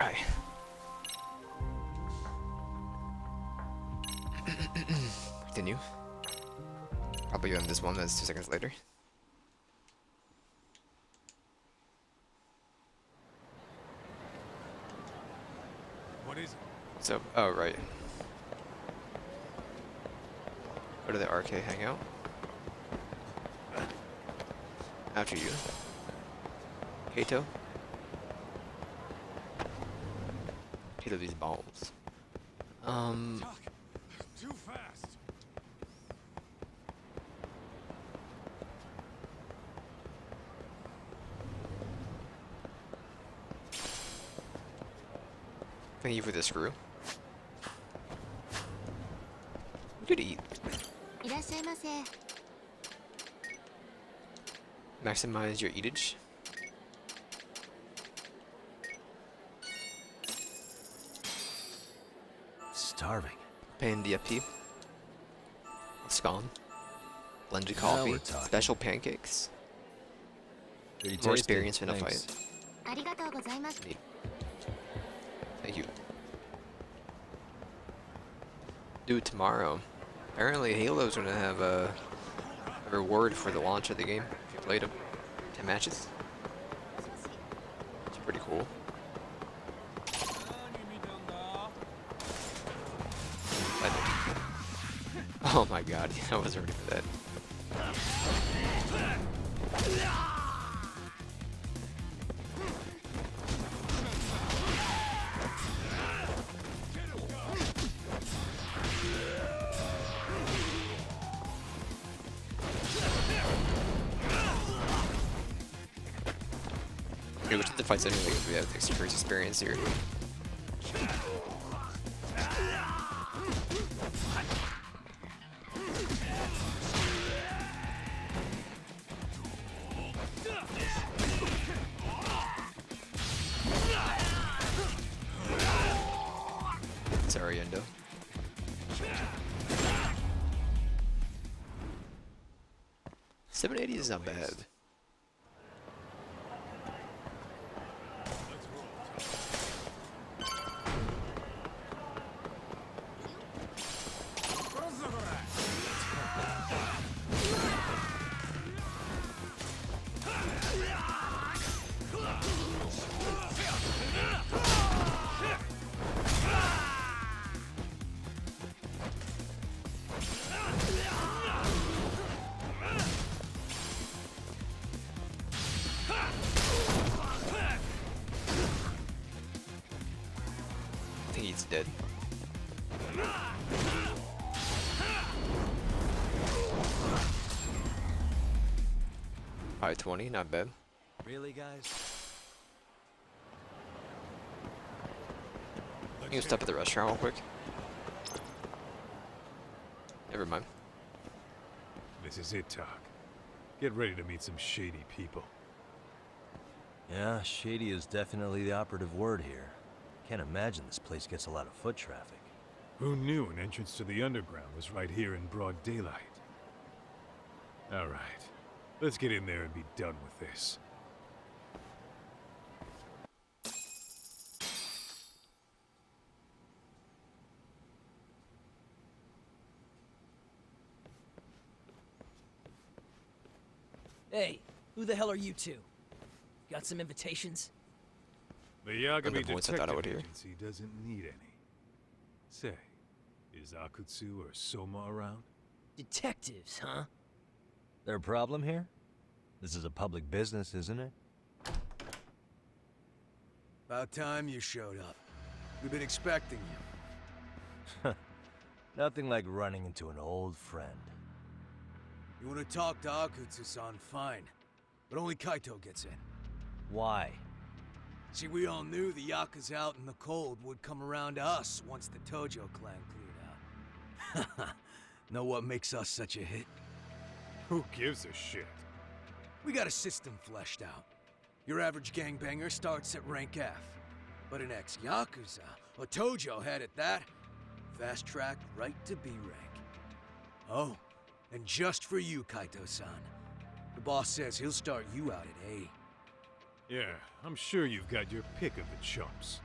Alright. Continue. Probably on this one that's 2 seconds later. What is it? So, oh, right. Go to the arcade hangout. After you. Kato. Kato these balls. Tuck, too fast. Thank you for the screw. Good eat. いらっしゃいませ。 Maximize your eatage. Starving. Pan DFP. Scone. Blended Now coffee. we're talking. Special pancakes. Pretty More tasty. experience in a Thanks. fight. ありがとうございます。 Neat. Thank you. Dude, tomorrow. Apparently Halo's gonna have a reward for the launch of the game if you played them. 10 matches. It's pretty cool. Oh my god, I was ready for that. Okay, which of the fights anyway we have experience here? Sorry, Endo. $780 is not bad. I think he's dead. $520, not bad. Really, guys? You can stop at the restaurant real quick. Never mind. This is it, Tuck. Get ready to meet some shady people. Yeah, shady is definitely the operative word here. Can't imagine this place gets a lot of foot traffic. Who knew an entrance to the underground was right here in broad daylight? All right, let's get in there and be done with this. Hey, who the hell are you two? Got some invitations? The Yagami voice I thought I would Detective hear. Agency doesn't need any. Say, is Akutsu or Soma around? Detectives, huh? There a problem here? This is a public business, isn't it? About time you showed up. We've been expecting you. Nothing like running into an old friend. You want to talk to Akutsu-san, fine. But only Kaito gets in. Why? See, we all knew the Yakuza out in the cold would come around to us once the Tojo clan cleared out. Know what makes us such a hit? Who gives a shit? We got a system fleshed out. Your average gangbanger starts at rank F. But an ex-Yakuza, a Tojo head at that, fast-tracked right to B rank. Oh, and just for you, Kaito-san. The boss says he'll start you out at A. Yeah, I'm sure you've got your pick of the chumps.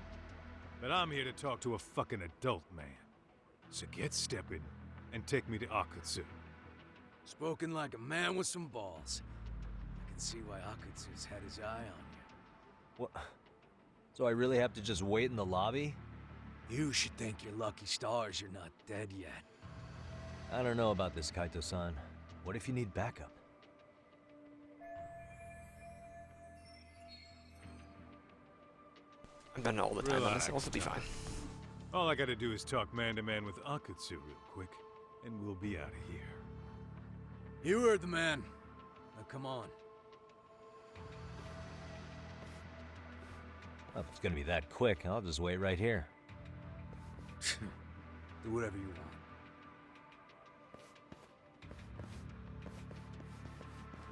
But I'm here to talk to a fucking adult man. So get stepping and take me to Akutsu. Spoken like a man with some balls. I can see why Akutsu's had his eye on you. What? So I really have to just wait in the lobby? You should thank your lucky stars you're not dead yet. I don't know about this, Kaito-san. What if you need backup? I've done it all the time on this. Relax, Also be fine. All I gotta do is talk man-to-man with Akutsu real quick, and we'll be out of here. You heard the man. Now come on. Well, if it's gonna be that quick, I'll just wait right here. Do whatever you want.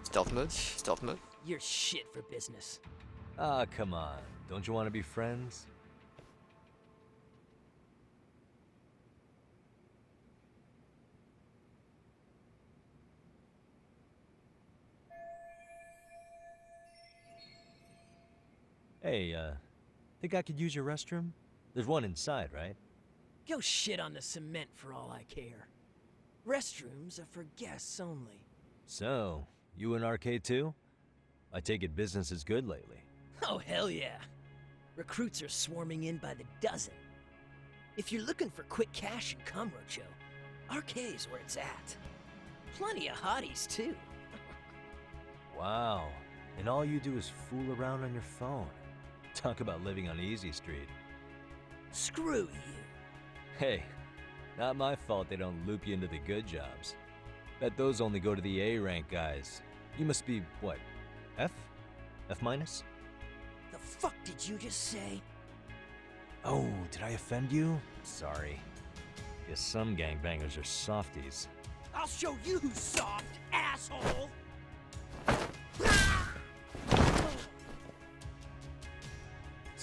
Stealth mode? Stealth mode? You're shit for business. Ah, come on. Don't you want to be friends? Hey, think I could use your restroom? There's one inside, right? Go shit on the cement for all I care. Restrooms are for guests only. So, you in Arcade too? I take it business is good lately. Oh, hell yeah. Recruits are swarming in by the dozen. If you're looking for quick cash in Kamurocho, Arcade's where it's at. Plenty of hotties, too. Wow. And all you do is fool around on your phone. Talk about living on Easy Street. Screw you. Hey, not my fault they don't loop you into the good jobs. Bet those only go to the A rank guys. You must be, what, F? F minus? The fuck did you just say? Oh, did I offend you? Sorry. Guess some gangbangers are softies. I'll show you who's soft, asshole!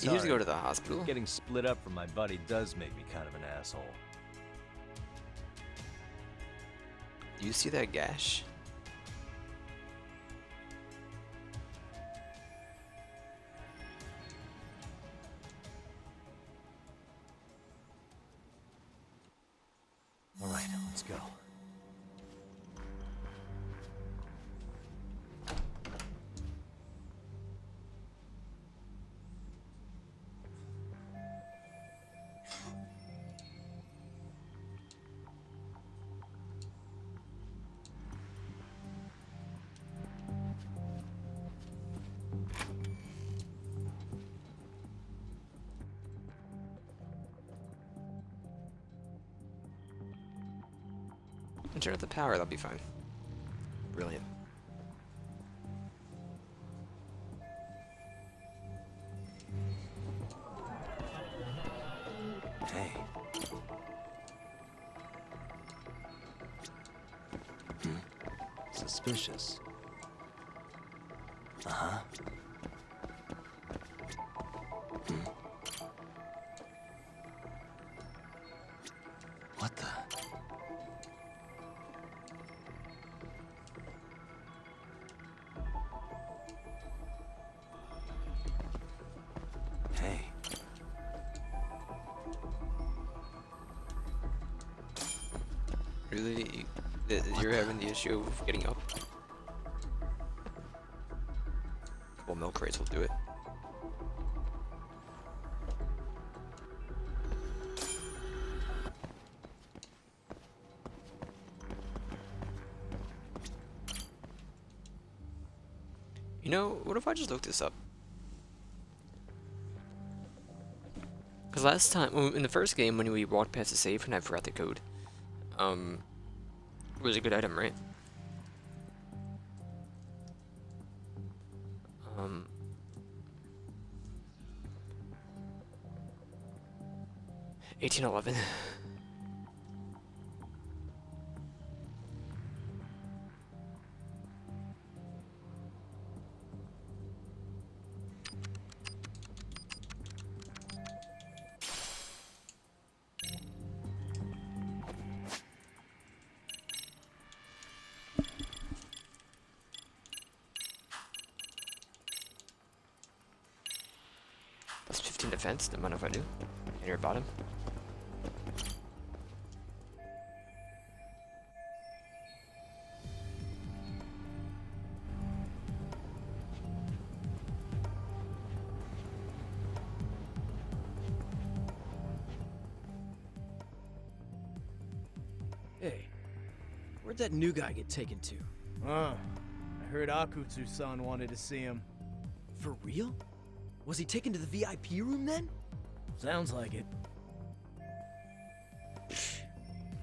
You just Sorry. go to the hospital. Getting split up from my buddy does make me kind of an asshole. Do you see that gash? All right, let's go. And turn off the power, that'll be fine. Brilliant. Hey. Suspicious. Uh-huh. What the? Hey. Really? You're having the issue of getting up? Well, milk crates will do it. You know, what if I just look this up? Because last time, in the first game, when we walked past the safe and I forgot the code, it was a good item, right? 1811. That's 15 defense, don't mind if I do. Near bottom. Hey, where'd that new guy get taken to? I heard Akutsu-san wanted to see him. For real? Was he taken to the VIP room then? Sounds like it.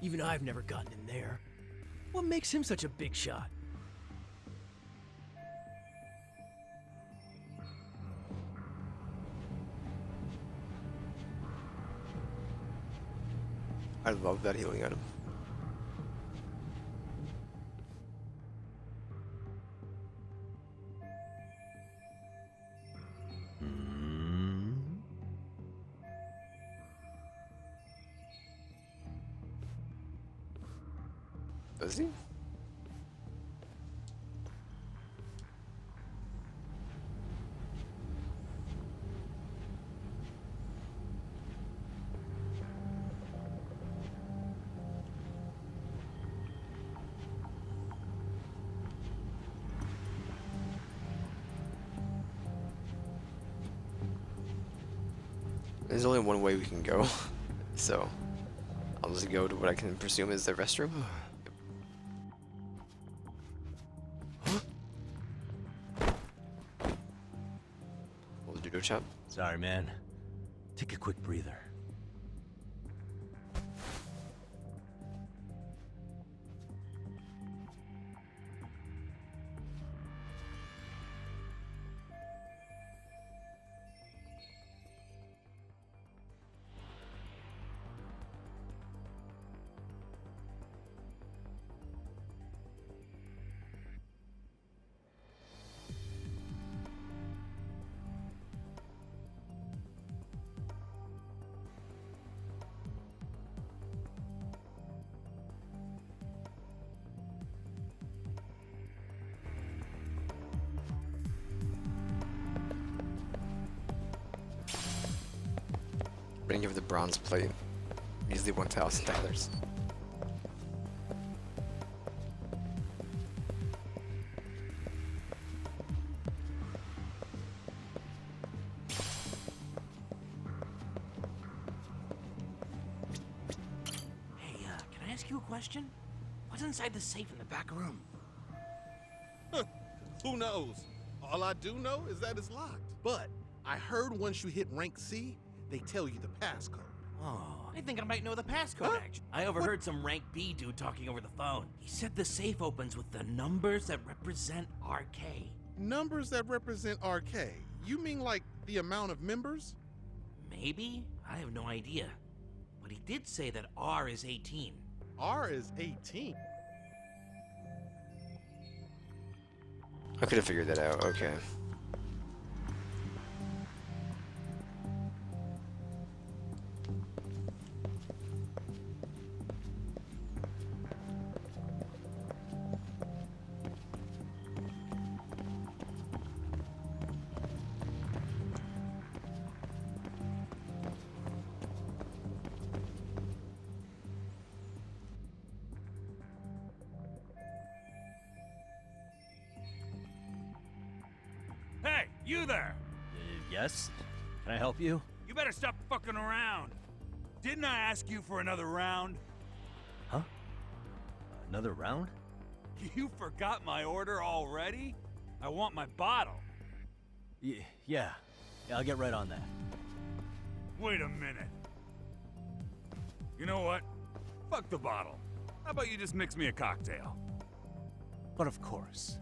Even I've never gotten in there. What makes him such a big shot? I love that healing item. Does he? There's only one way we can go, so I'll just go to what I can presume is the restroom. Hold the judo chop. Sorry, man. Take a quick breather. We're gonna give the bronze plate. Easily $1,000. Hey, can I ask you a question? What's inside the safe in the back room? Who knows? All I do know is that it's locked. But I heard once you hit rank C, they tell you the passcode. Oh, I think I might know the passcode, actually. I overheard some rank B dude talking over the phone. He said the safe opens with the numbers that represent RK. Numbers that represent RK? You mean like the amount of members? Maybe? I have no idea. But he did say that R is 18. R is 18. I could have figured that out. Okay. Hey, you there! Yes? Can I help you? You better stop fucking around. Didn't I ask you for another round? Huh? Another round? You forgot my order already? I want my bottle. Yeah, I'll get right on that. Wait a minute. You know what? Fuck the bottle. How about you just mix me a cocktail? But of course.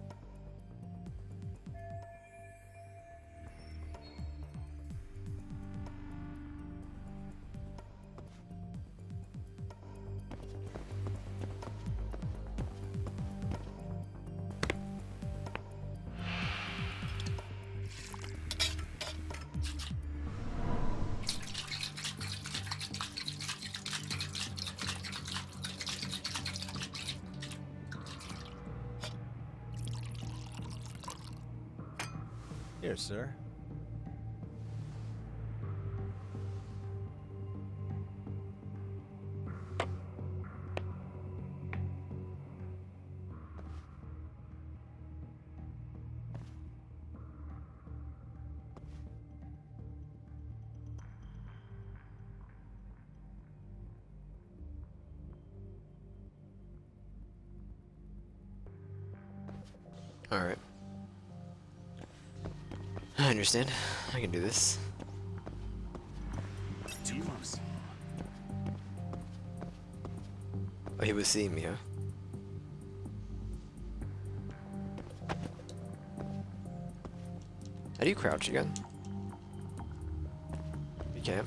Here, sir. Alright. I understand. I can do this. Oh, he was seeing me, huh? How do you crouch again? You can't.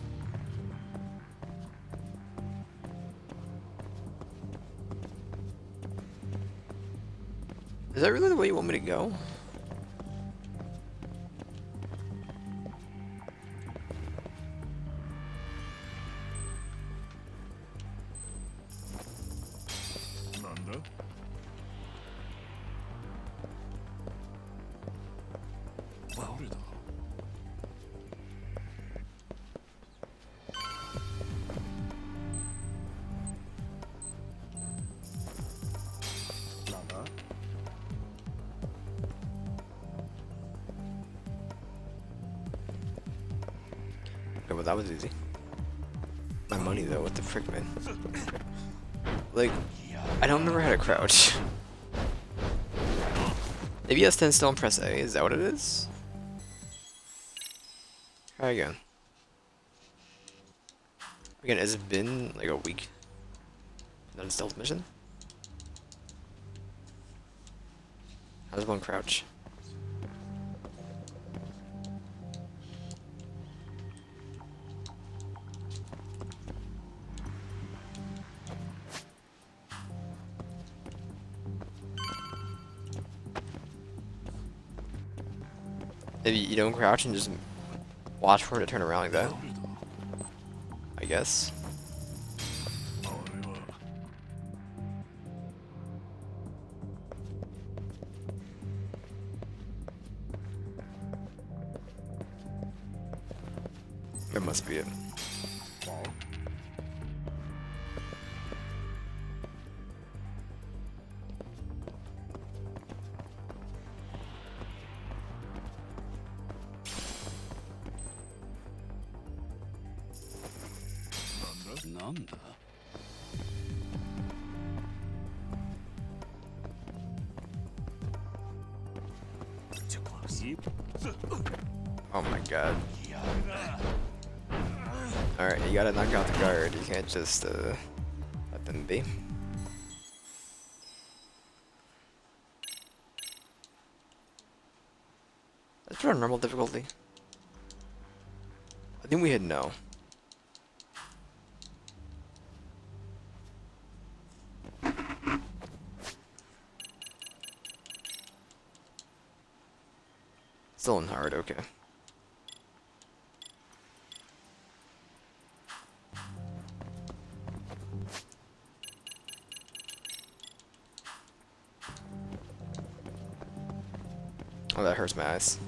Is that really the way you want me to go? Nanda? Okay, well that was easy. My money though, what the frick, man? Like, I don't remember how to crouch. Maybe I stand still and press A, is that what it is? Try again. Again, has it been like a week? Not a stealth mission? How does one crouch? Maybe you don't crouch and just watch for it to turn around like that. I guess. That must be it. Nanda? Too close. Oh my god. Alright, you gotta knock out the guard. You can't just let them be. Let's put on normal difficulty. I think we hit no. Still in hard, okay. Oh, that hurts my eyes.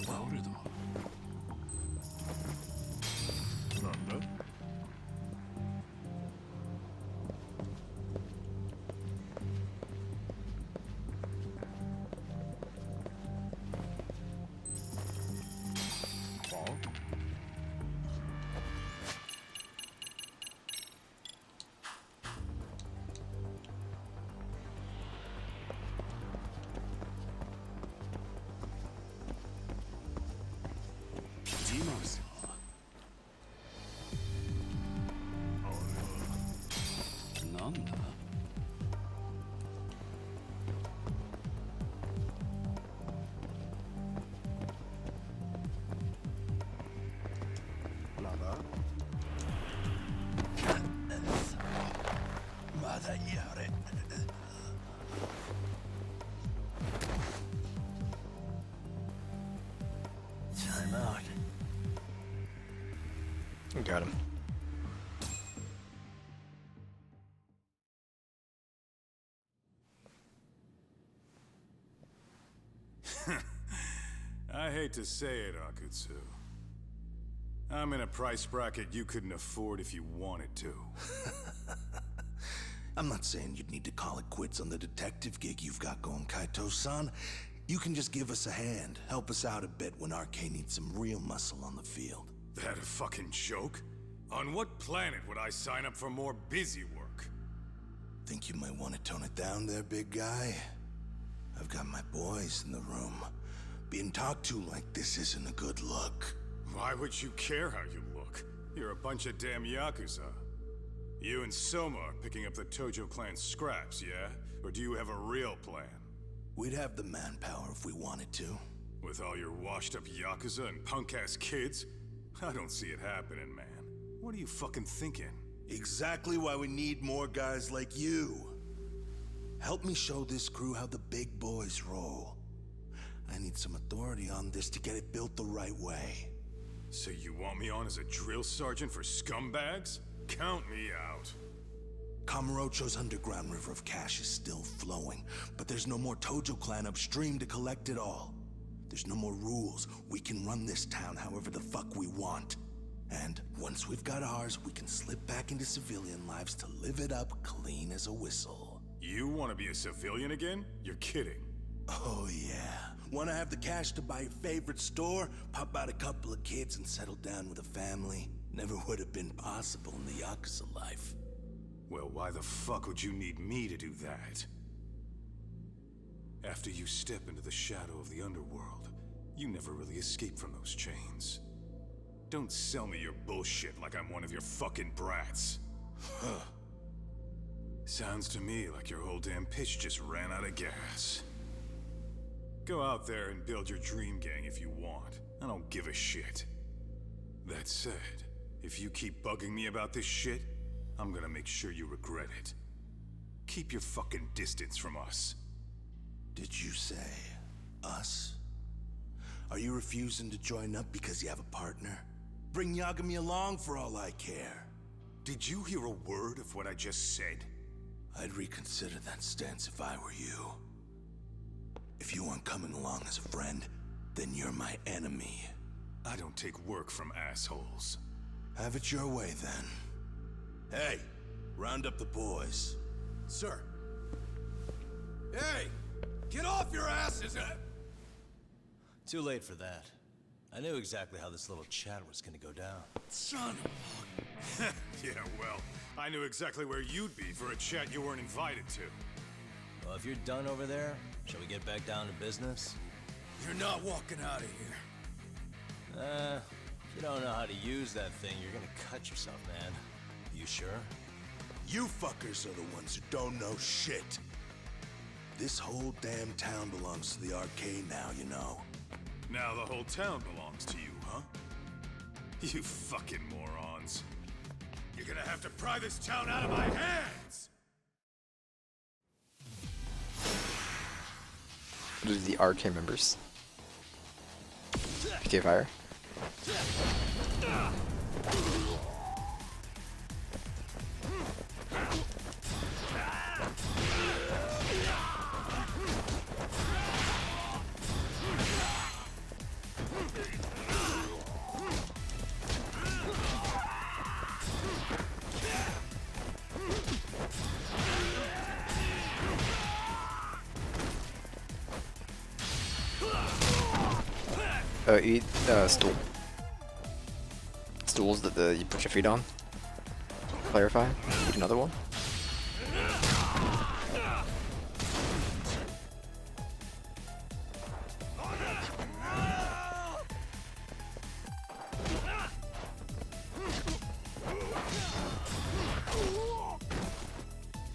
Nanda? Nanda? Mother Yare. Time out. Got him. I hate to say it, Akutsu. I'm in a price bracket you couldn't afford if you wanted to. I'm not saying you'd need to call it quits on the detective gig you've got going, Kaito-san. You can just give us a hand, help us out a bit when RK needs some real muscle on the field. That a fucking joke? On what planet would I sign up for more busy work? Think you might want to tone it down there, big guy? I've got my boys in the room. Being talked to like this isn't a good look. Why would you care how you look? You're a bunch of damn Yakuza. You and Soma are picking up the Tojo clan scraps, yeah? Or do you have a real plan? We'd have the manpower if we wanted to. With all your washed-up Yakuza and punk-ass kids? I don't see it happening, man. What are you fucking thinking? Exactly why we need more guys like you. Help me show this crew how the big boys roll. I need some authority on this to get it built the right way. So you want me on as a drill sergeant for scumbags? Count me out. Kamurocho's underground river of cash is still flowing, but there's no more Tojo clan upstream to collect it all. There's no more rules. We can run this town however the fuck we want. And once we've got ours, we can slip back into civilian lives to live it up clean as a whistle. You want to be a civilian again? You're kidding. Oh yeah. Want to have the cash to buy your favorite store, pop out a couple of kids and settle down with a family? Never would have been possible in the Yakuza life. Well, why the fuck would you need me to do that? After you step into the shadow of the underworld, you never really escape from those chains. Don't sell me your bullshit like I'm one of your fucking brats. Huh. Sounds to me like your whole damn pitch just ran out of gas. Go out there and build your dream gang if you want. I don't give a shit. That said, if you keep bugging me about this shit, I'm gonna make sure you regret it. Keep your fucking distance from us. Did you say us? Are you refusing to join up because you have a partner? Bring Yagami along for all I care. Did you hear a word of what I just said? I'd reconsider that stance if I were you. If you aren't coming along as a friend, then you're my enemy. I don't take work from assholes. Have it your way, then. Hey, round up the boys. Sir. Hey! Get off your asses! Too late for that. I knew exactly how this little chat was gonna go down. Son of a... Yeah, well, I knew exactly where you'd be for a chat you weren't invited to. Well, if you're done over there, shall we get back down to business? You're not walking out of here. If you don't know how to use that thing, you're gonna cut yourself, man. You sure? You fuckers are the ones who don't know shit. This whole damn town belongs to the arcade now, you know. Now the whole town belongs to you, huh? You fucking morons. You're gonna have to pry this town out of my hands! What are the arcade members? PK Fire. Eat stool. Stools that you put your feet on. Clarify. Eat another one.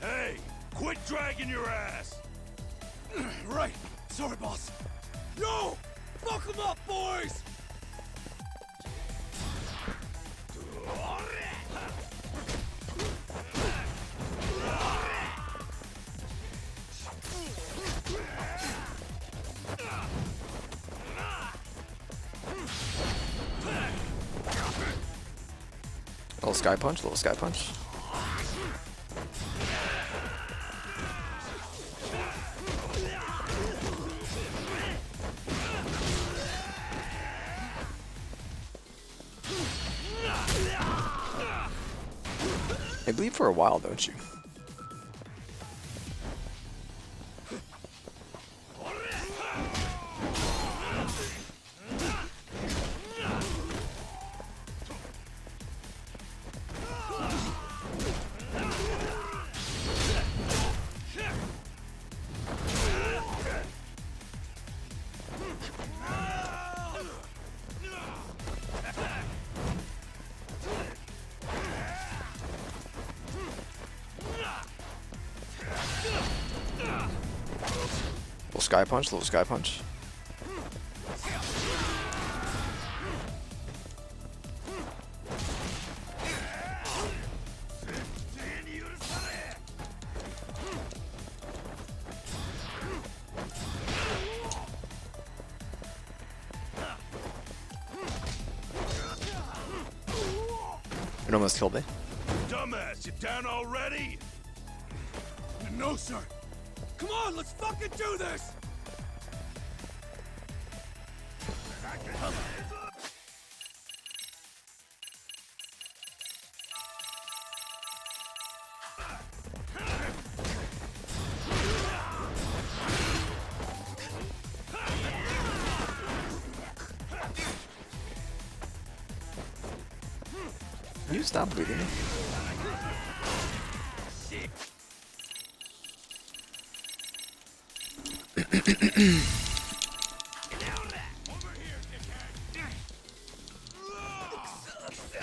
Hey! Quit dragging your ass! Right! Sorry, boss. No! Fuck them up, boys! Little sky punch, little sky punch. They bleed for a while, don't you? sky punch, little sky punch. It almost killed me. Dumbass, you down already? No, sir. Come on, let's fucking do this. Can you stop bleeding me?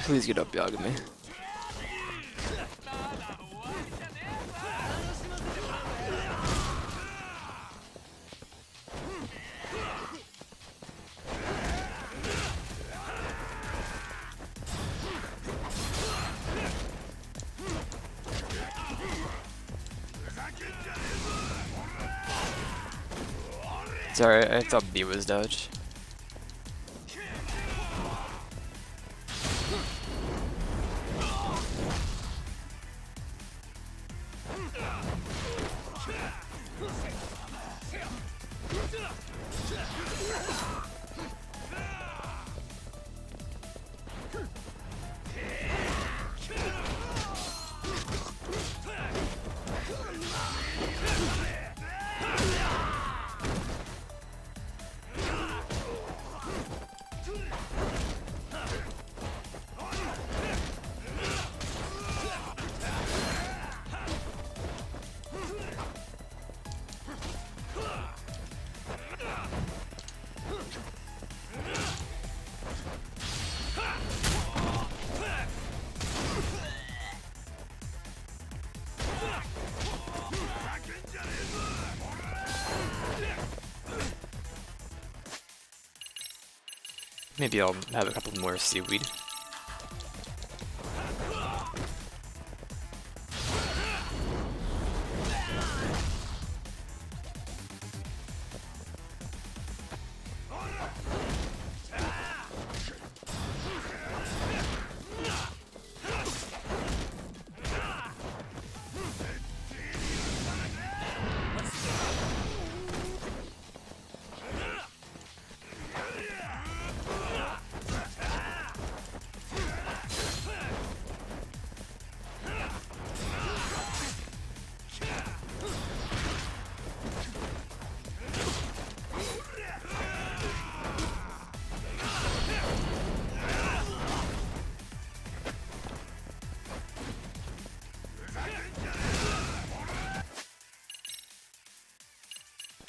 Please get up, Yagami. Sorry, I thought B was dodge. Maybe I'll have a couple more seaweed.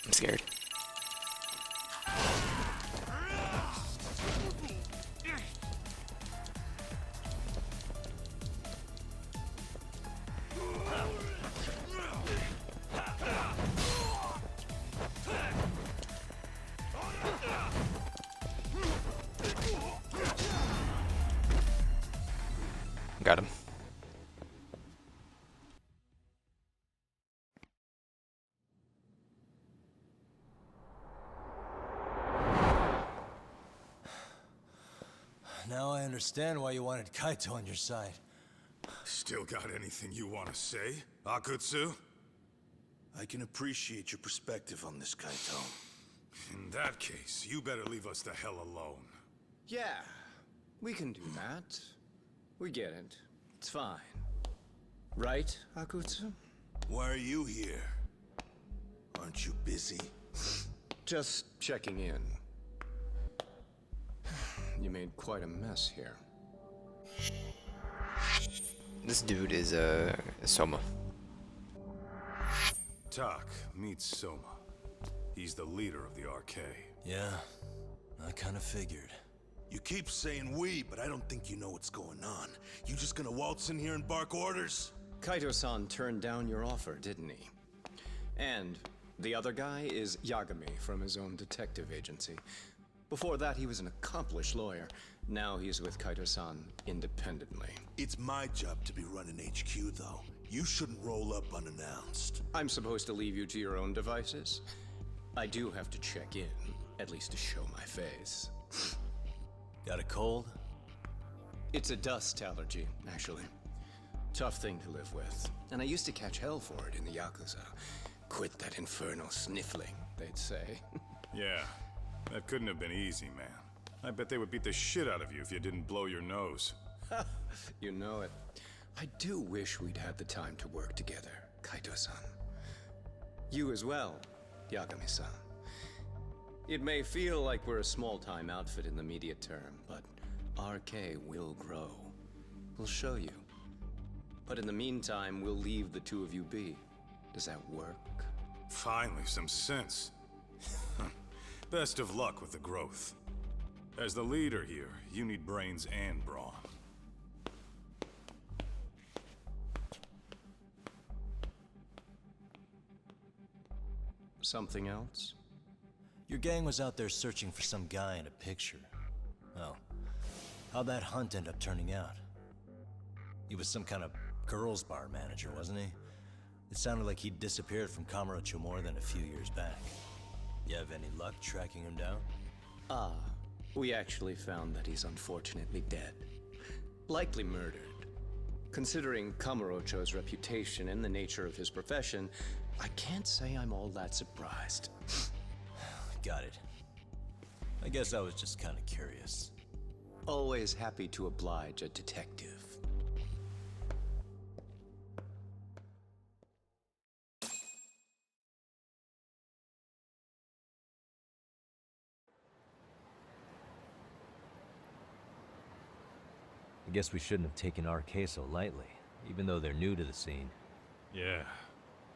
I'm scared. Got him. Now I understand why you wanted Kaito on your side. Still got anything you want to say, Akutsu? I can appreciate your perspective on this, Kaito. In that case, you better leave us the hell alone. Yeah, we can do that. We get it. It's fine. Right, Akutsu? Why are you here? Aren't you busy? Just checking in. You made quite a mess here. This dude is Soma. Tak, meet Soma. He's the leader of the RK. Yeah, I kind of figured. You keep saying we, but I don't think you know what's going on. You just gonna waltz in here and bark orders? Kaito-san turned down your offer, didn't he? And The other guy is Yagami from his own detective agency. Before that, he was an accomplished lawyer. Now he's with Kaito-san independently. It's my job to be running HQ, though. You shouldn't roll up unannounced. I'm supposed to leave you to your own devices? I do have to check in, at least to show my face. Got a cold? It's a dust allergy, actually. Tough thing to live with. And I used to catch hell for it in the Yakuza. Quit that infernal sniffling, they'd say. Yeah, that couldn't have been easy, man. I bet they would beat the shit out of you if you didn't blow your nose. You know it. I do wish we'd had the time to work together, Kaito-san. You as well, Yagami-san. It may feel like we're a small-time outfit in the immediate term, but RK will grow. We'll show you. But in the meantime, we'll leave the two of you be. Does that work? Finally, some sense. Best of luck with the growth. As the leader here, you need brains and brawn. Something else? Your gang was out there searching for some guy in a picture. Oh. How'd that hunt end up turning out? He was some kind of girls' bar manager, wasn't he? It sounded like he'd disappeared from Kamurocho more than a few years back. You have any luck tracking him down? Ah, we actually found that he's unfortunately dead. Likely murdered. Considering Kamurocho's reputation and the nature of his profession, I can't say I'm all that surprised. Got it. I guess I was just kind of curious. Always happy to oblige a detective. I guess we shouldn't have taken RK so lightly, even though they're new to the scene. Yeah.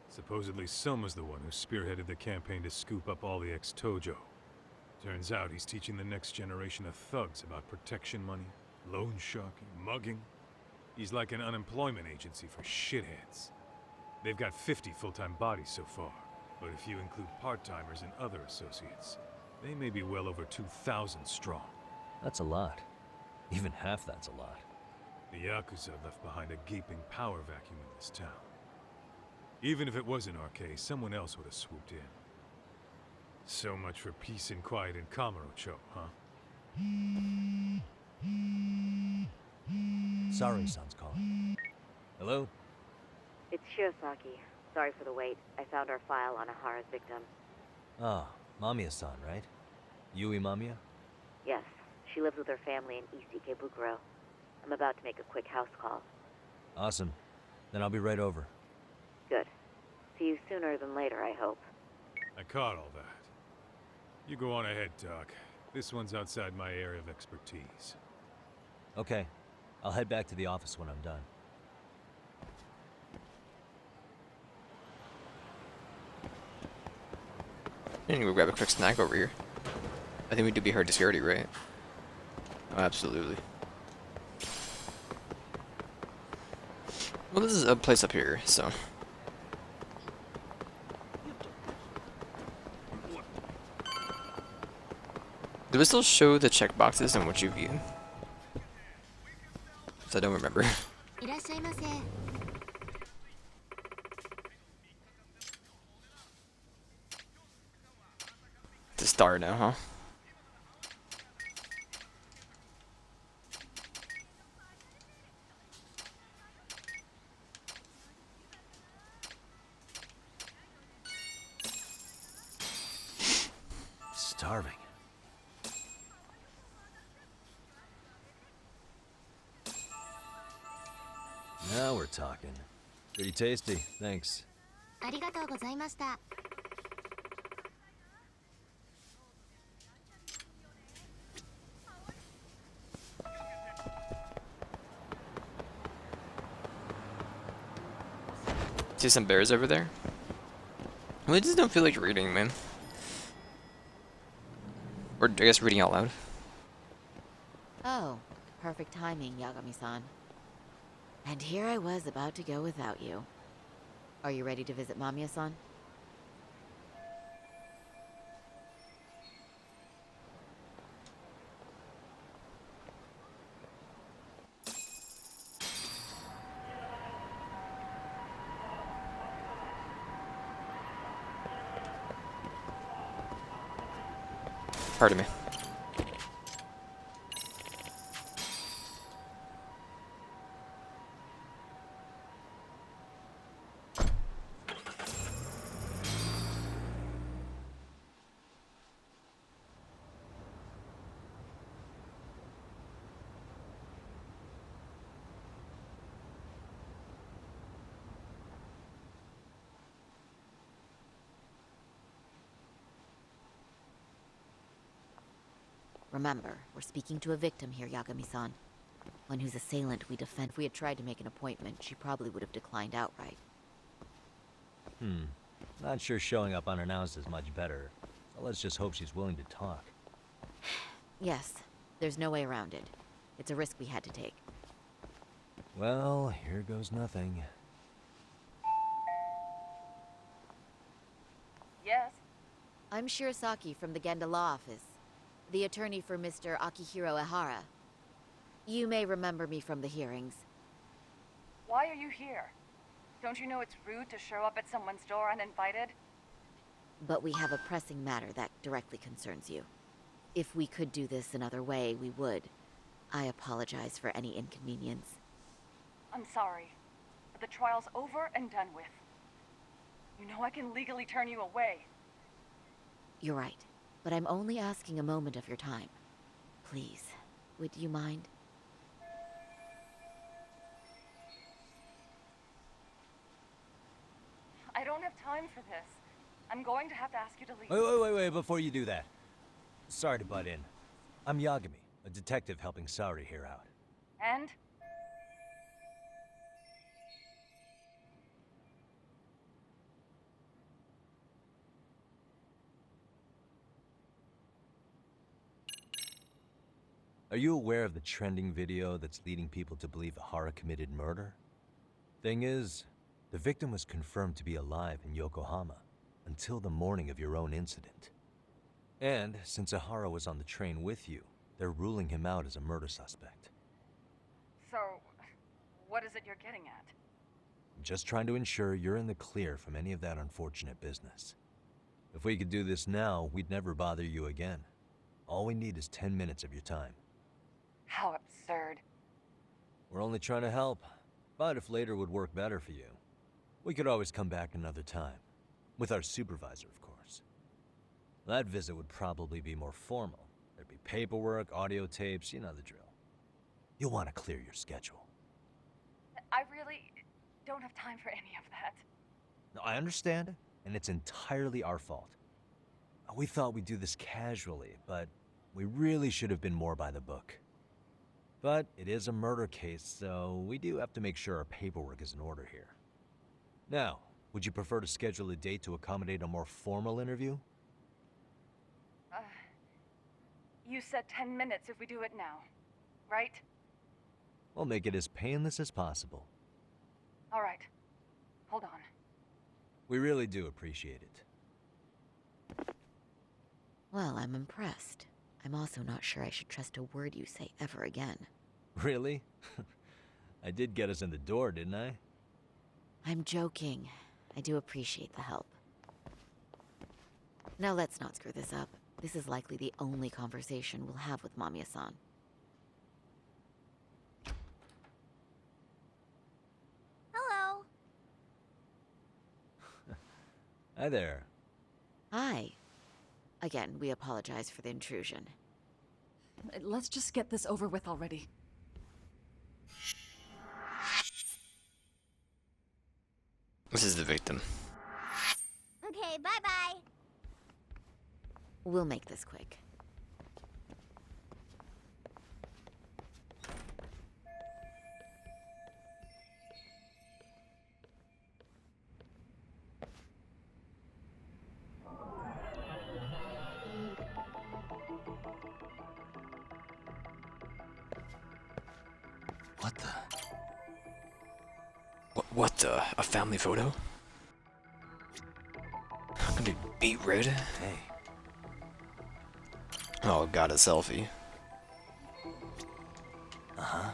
Supposedly Selma's the one who spearheaded the campaign to scoop up all the ex-Tojo. Turns out he's teaching the next generation of thugs about protection money, loan sharking, mugging. He's like an unemployment agency for shitheads. They've got 50 full-time bodies so far, but if you include part-timers and other associates, they may be well over 2,000 strong. That's a lot. Even half that's a lot. The Yakuza left behind a gaping power vacuum in this town. Even if it wasn't RK, someone else would have swooped in. So much for peace and quiet in Kamurocho, huh? Saru-san's calling. Hello? It's Shiosaki. Sorry for the wait. I found our file on Ahara's victim. Ah, Mamiya-san, right? Yui Mamiya? Yes, she lives with her family in East Ikebukuro. I'm about to make a quick house call. Awesome. Then I'll be right over. Good. See you sooner than later, I hope. I caught all that. You go on ahead, Doc. This one's outside my area of expertise. Okay. I'll head back to the office when I'm done. I'm gonna go grab a quick snack over here. I think we do be hard to security, right? Oh, absolutely. Well, this is a place up here, so. Do it still show the checkboxes and what you view? So I don't remember. いらっしゃいませ。 It's a star now, huh? Starving. Now we're talking. Pretty tasty, thanks. ありがとうございました。 See some bears over there? I just don't feel like reading, man. Or I guess reading out loud. Oh, perfect timing, Yagami-san. And here I was about to go without you. Are you ready to visit Mamiya-san? Pardon me. Remember, we're speaking to a victim here, Yagami-san. One whose assailant we defend. If we had tried to make an appointment, she probably would have declined outright. Not sure showing up unannounced is much better. So let's just hope she's willing to talk. Yes, there's no way around it. It's a risk we had to take. Well, here goes nothing. Yes? I'm Shirasaki from the Genda Law Office, the attorney for Mr. Akihiro Ehara. You may remember me from the hearings. Why are you here? Don't you know it's rude to show up at someone's door uninvited? But we have a pressing matter that directly concerns you. If we could do this another way, we would. I apologize for any inconvenience. I'm sorry, but the trial's over and done with. You know I can legally turn you away. You're right, but I'm only asking a moment of your time. Please, would you mind? I don't have time for this. I'm going to have to ask you to leave. Wait, before you do that. Sorry to butt in. I'm Yagami, a detective helping Saori here out. And? Are you aware of the trending video that's leading people to believe Ehara committed murder? Thing is, the victim was confirmed to be alive in Yokohama until the morning of your own incident. And since Ehara was on the train with you, they're ruling him out as a murder suspect. So, what is it you're getting at? I'm just trying to ensure you're in the clear from any of that unfortunate business. If we could do this now, we'd never bother you again. All we need is 10 minutes of your time. How absurd. We're only trying to help, but if later would work better for you, we could always come back another time. With our supervisor, of course. That visit would probably be more formal. There'd be paperwork, audio tapes, you know the drill. You'll want to clear your schedule. I really don't have time for any of that. No, I understand, and it's entirely our fault. We thought we'd do this casually, but we really should have been more by the book. But it is a murder case, so we do have to make sure our paperwork is in order here. Now, would you prefer to schedule a date to accommodate a more formal interview? You said 10 minutes if we do it now, right? We'll make it as painless as possible. All right. Hold on. We really do appreciate it. Well, I'm impressed. I'm also not sure I should trust a word you say ever again. Really? I did get us in the door, didn't I? I'm joking. I do appreciate the help. Now let's not screw this up. This is likely the only conversation we'll have with Mamiya-san. Hello. Hi there. Hi. Again, we apologize for the intrusion. Let's just get this over with already. This is the victim. Okay, bye-bye. We'll make this quick. What the? What the? A family photo? Gonna be beat red? Hey. Oh, got a selfie. Uh-huh.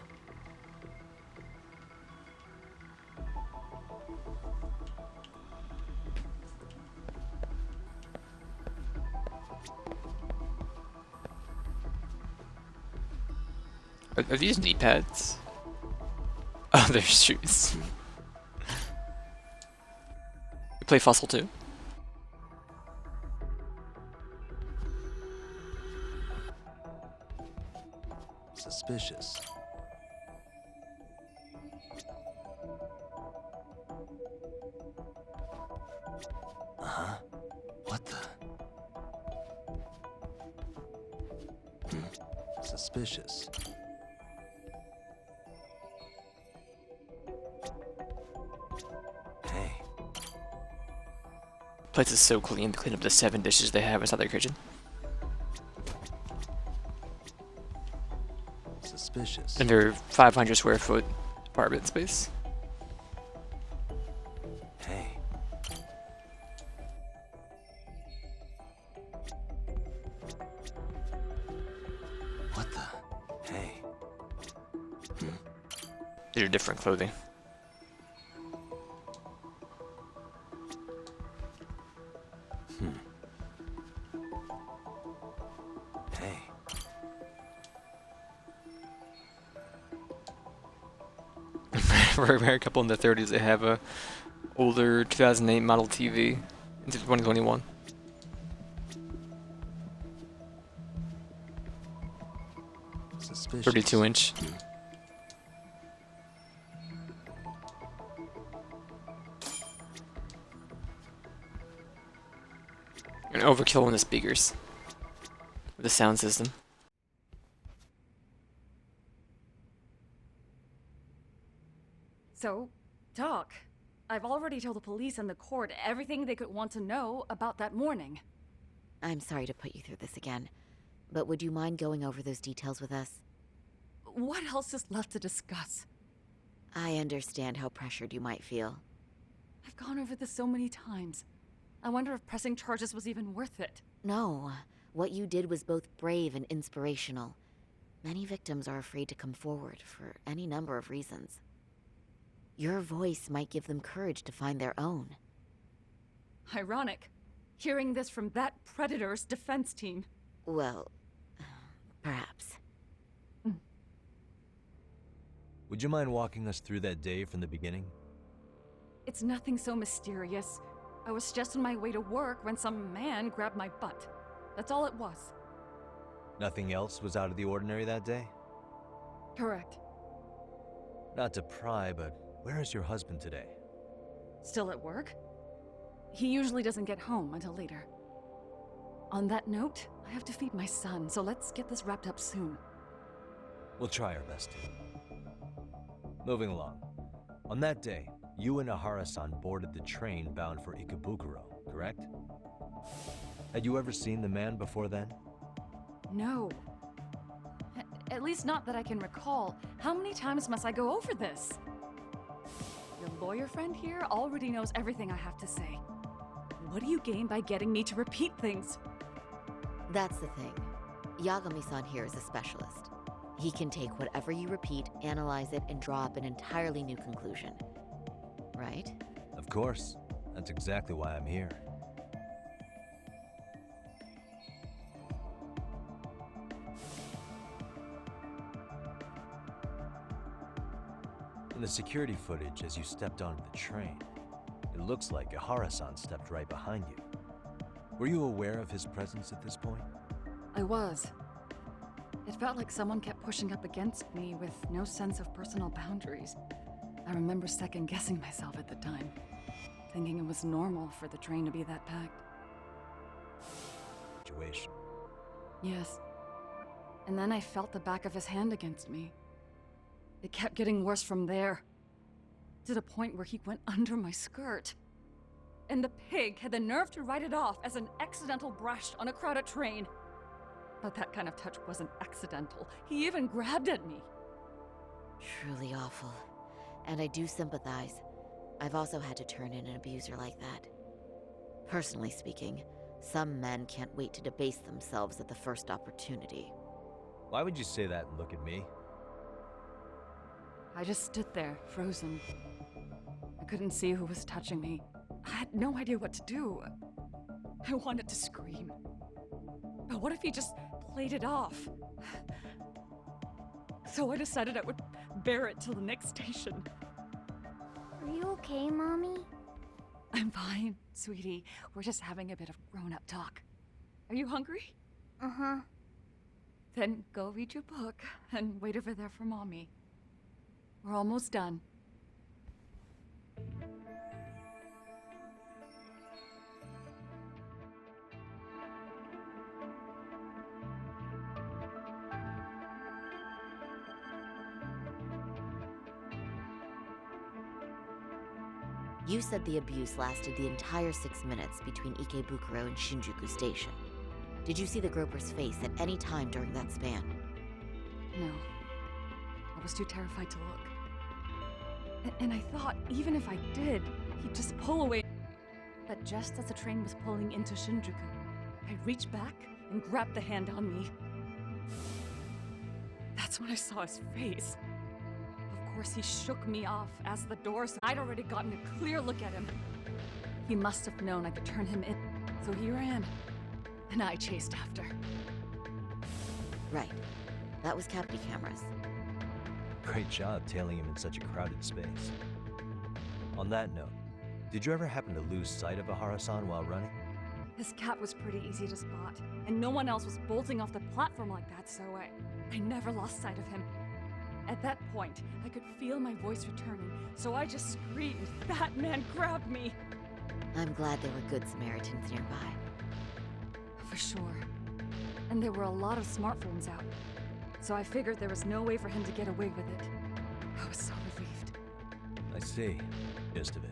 Are these knee pads? Oh, they're shoes. You play Fossil too? Suspicious. Uh-huh. What the? Suspicious. Hey. Place is so clean to clean up the 7 dishes they have inside their kitchen. Suspicious. In their 500 square foot apartment space. Hey. What the? Hey. These are different clothing. Hey. For a married couple in their 30s, they have a older 2008 model TV into 2021. Suspicious. 32 inch. An overkill on the speakers. With the sound system. So, Doc, I've already told the police and the court everything they could want to know about that morning. I'm sorry to put you through this again, but would you mind going over those details with us? What else is left to discuss? I understand how pressured you might feel. I've gone over this so many times. I wonder if pressing charges was even worth it. No, what you did was both brave and inspirational. Many victims are afraid to come forward for any number of reasons. Your voice might give them courage to find their own. Ironic, hearing this from that predator's defense team. Well, perhaps. Would you mind walking us through that day from the beginning? It's nothing so mysterious. I was just on my way to work when some man grabbed my butt. That's all it was. Nothing else was out of the ordinary that day? Correct. Not to pry, but where is your husband today? Still at work? He usually doesn't get home until later. On that note, I have to feed my son, so let's get this wrapped up soon. We'll try our best to. Moving along. On that day, you and Ahara-san boarded the train bound for Ikebukuro, correct? Had you ever seen the man before then? No. At least not that I can recall. How many times must I go over this? Your lawyer friend here already knows everything I have to say. What do you gain by getting me to repeat things? That's the thing. Yagami-san here is a specialist. He can take whatever you repeat, analyze it, and draw up an entirely new conclusion. Right? Of course. That's exactly why I'm here. In the security footage as you stepped onto the train, it looks like Ahara-san stepped right behind you. Were you aware of his presence at this point? I was. It felt like someone kept pushing up against me with no sense of personal boundaries. I remember second-guessing myself at the time, thinking it was normal for the train to be that packed. Situation. Yes. And then I felt the back of his hand against me. It kept getting worse from there, to the point where he went under my skirt. And the pig had the nerve to write it off as an accidental brush on a crowded train. But that kind of touch wasn't accidental. He even grabbed at me. Truly awful. And I do sympathize. I've also had to turn in an abuser like that. Personally speaking, some men can't wait to debase themselves at the first opportunity. Why would you say that and look at me? I just stood there, frozen. I couldn't see who was touching me. I had no idea what to do. I wanted to scream. But what if he just played it off? So I decided I would bear it till the next station. Are you okay, Mommy? I'm fine, sweetie. We're just having a bit of grown-up talk. Are you hungry? Uh-huh. Then go read your book and wait over there for Mommy. We're almost done. You said the abuse lasted the entire 6 minutes between Ikebukuro and Shinjuku Station. Did you see the groper's face at any time during that span? No. I was too terrified to look. And I thought, even if I did, he'd just pull away. But just as the train was pulling into Shinjuku, I reached back and grabbed the hand on me. That's when I saw his face. Of course, he shook me off as the doors. I'd already gotten a clear look at him. He must have known I could turn him in, so he ran. And I chased after. Right. That was Capri cameras. Great job tailing him in such a crowded space. On that note, did you ever happen to lose sight of Ahara-san while running? His cat was pretty easy to spot, and no one else was bolting off the platform like that, so I never lost sight of him. At that point, I could feel my voice returning, so I just screamed. That man grabbed me! I'm glad there were good Samaritans nearby. For sure. And there were a lot of smartphones out. So I figured there was no way for him to get away with it. I was so relieved. I see. Gist of it.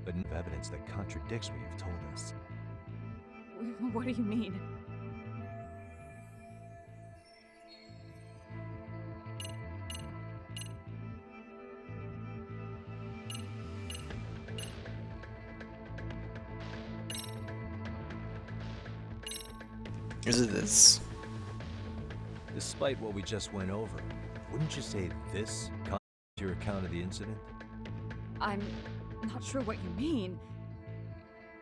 But no evidence that contradicts what you've told us. What do you mean? Is it this? Despite what we just went over, wouldn't you say this constitutes your account of the incident? I'm not sure what you mean.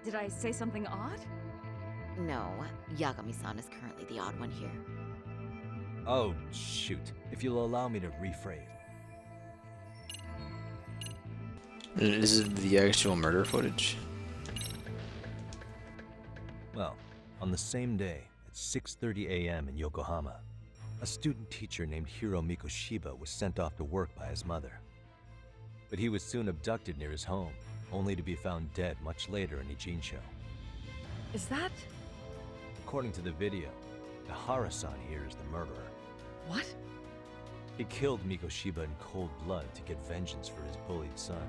Did I say something odd? No, Yagami-san is currently the odd one here. Oh, shoot. If you'll allow me to rephrase. Is it the actual murder footage? Well, on the same day, at 6:30 a.m. in Yokohama, a student teacher named Hiro Mikoshiba was sent off to work by his mother. But he was soon abducted near his home, only to be found dead much later in Ijincho. Is that... According to the video, Ahara-san here is the murderer. What? He killed Mikoshiba in cold blood to get vengeance for his bullied son.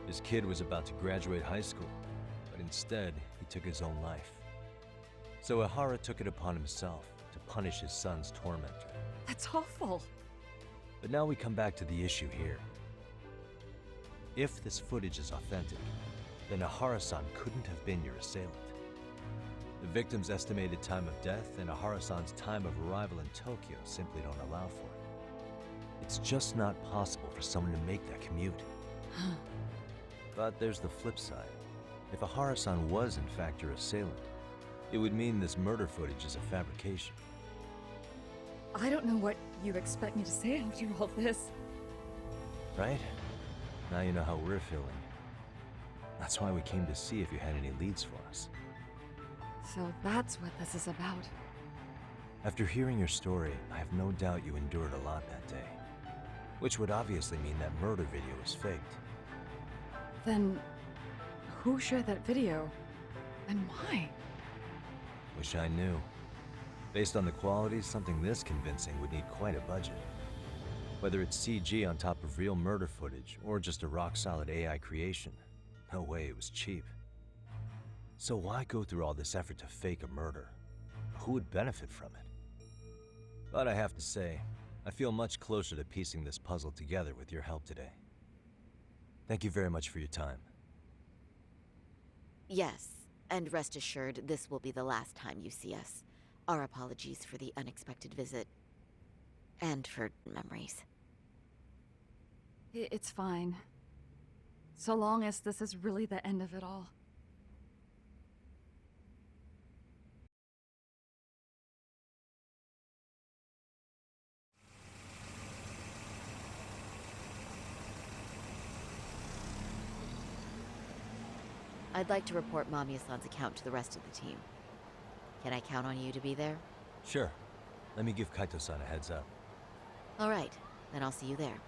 His kid was about to graduate high school, but instead, he took his own life. So Ahara took it upon himself to punish his son's tormentor. That's awful. But now we come back to the issue here. If this footage is authentic, then Ahara-san couldn't have been your assailant. The victim's estimated time of death and Ahara-san's time of arrival in Tokyo simply don't allow for it. It's just not possible for someone to make that commute. But there's the flip side. If Ahara-san was in fact your assailant, it would mean this murder footage is a fabrication. I don't know what you expect me to say after all this. Right? Now you know how we're feeling. That's why we came to see if you had any leads for us. So that's what this is about. After hearing your story, I have no doubt you endured a lot that day. Which would obviously mean that murder video was faked. Then, who shared that video? And why? Wish I knew. Based on the quality, something this convincing would need quite a budget. Whether it's CG on top of real murder footage, or just a rock-solid AI creation, no way it was cheap. So why go through all this effort to fake a murder? Who would benefit from it? But I have to say, I feel much closer to piecing this puzzle together with your help today. Thank you very much for your time. Yes, and rest assured, this will be the last time you see us. Our apologies for the unexpected visit. And for memories. It's fine. So long as this is really the end of it all. I'd like to report Mamiya-san's account to the rest of the team. Can I count on you to be there? Sure. Let me give Kaito-san a heads up. All right, then I'll see you there.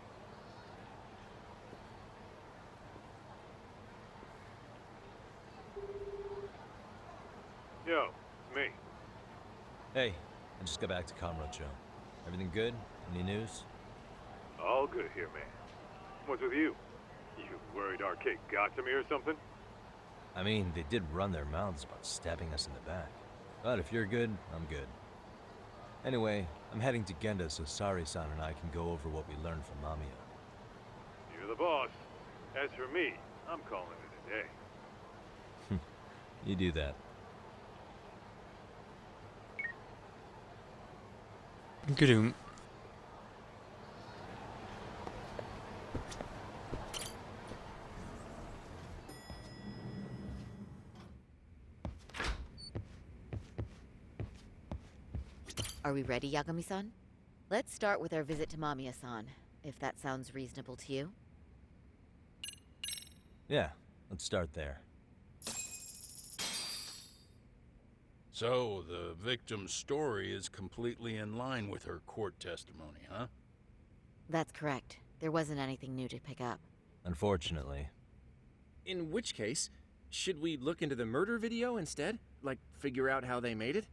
Yo, it's me. Hey, I just got back to Kamurocho. Everything good? Any news? All good here, man. What's with you? You worried Arcade got to me or something? I mean, they did run their mouths about stabbing us in the back. But if you're good, I'm good. Anyway, I'm heading to Genda so Sari-san and I can go over what we learned from Mamiya. You're the boss. As for me, I'm calling it a day. You do that. Good. Are we ready, Yagami-san? Let's start with our visit to Mamiya-san, if that sounds reasonable to you. Yeah, let's start there. So, the victim's story is completely in line with her court testimony, huh? That's correct. There wasn't anything new to pick up. Unfortunately. In which case, should we look into the murder video instead? Like, figure out how they made it?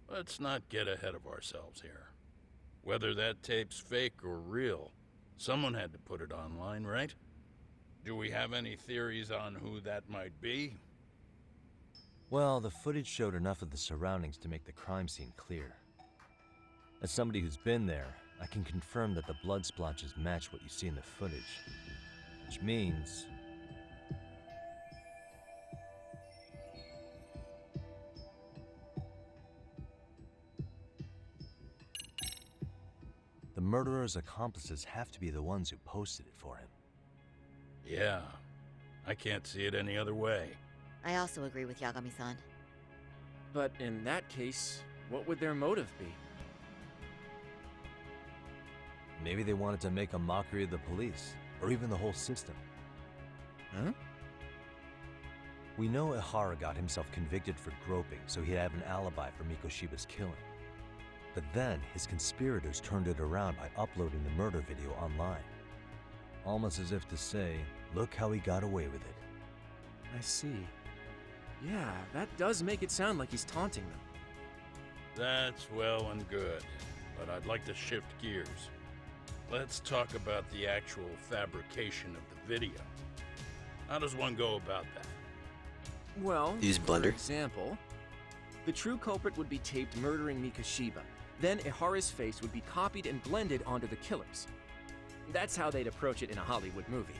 Let's not get ahead of ourselves here. Whether that tape's fake or real, someone had to put it online, right? Do we have any theories on who that might be? Well, the footage showed enough of the surroundings to make the crime scene clear. As somebody who's been there, I can confirm that the blood splotches match what you see in the footage. Which means... the murderer's accomplices have to be the ones who posted it for him. Yeah, I can't see it any other way. I also agree with Yagami-san. But in that case, what would their motive be? Maybe they wanted to make a mockery of the police, or even the whole system. Huh? We know Ihara got himself convicted for groping, so he'd have an alibi for Mikoshiba's killing. But then, his conspirators turned it around by uploading the murder video online. Almost as if to say, look how he got away with it. I see. Yeah, that does make it sound like he's taunting them. That's well and good, but I'd like to shift gears. Let's talk about the actual fabrication of the video. How does one go about that? Well, use Blender. For example, the true culprit would be taped murdering Mikoshiba. Then Ihara's face would be copied and blended onto the killers. That's how they'd approach it in a Hollywood movie.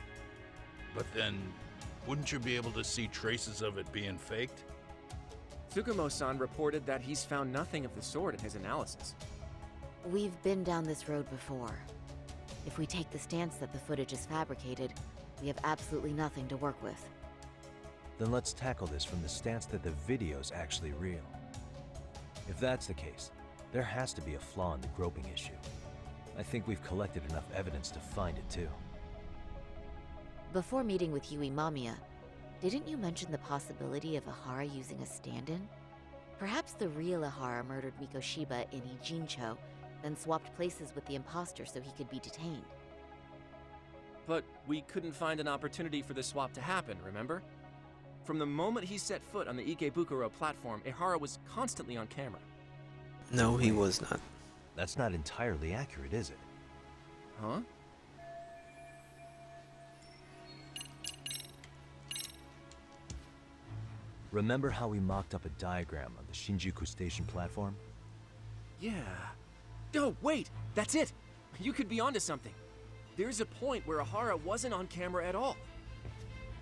But then, wouldn't you be able to see traces of it being faked? Tsukumo-san reported that he's found nothing of the sort in his analysis. We've been down this road before. If we take the stance that the footage is fabricated, we have absolutely nothing to work with. Then let's tackle this from the stance that the video's actually real. If that's the case, there has to be a flaw in the groping issue. I think we've collected enough evidence to find it too. Before meeting with Yui Mamiya, didn't you mention the possibility of Ihara using a stand-in? Perhaps the real Ihara murdered Mikoshiba in Ijincho, then swapped places with the imposter so he could be detained. But we couldn't find an opportunity for the swap to happen, remember? From the moment he set foot on the Ikebukuro platform, Ihara was constantly on camera. No, he was not. That's not entirely accurate, is it? Huh? Remember how we mocked up a diagram of the Shinjuku Station platform? Yeah. Oh, wait! That's it! You could be onto something. There's a point where Ihara wasn't on camera at all.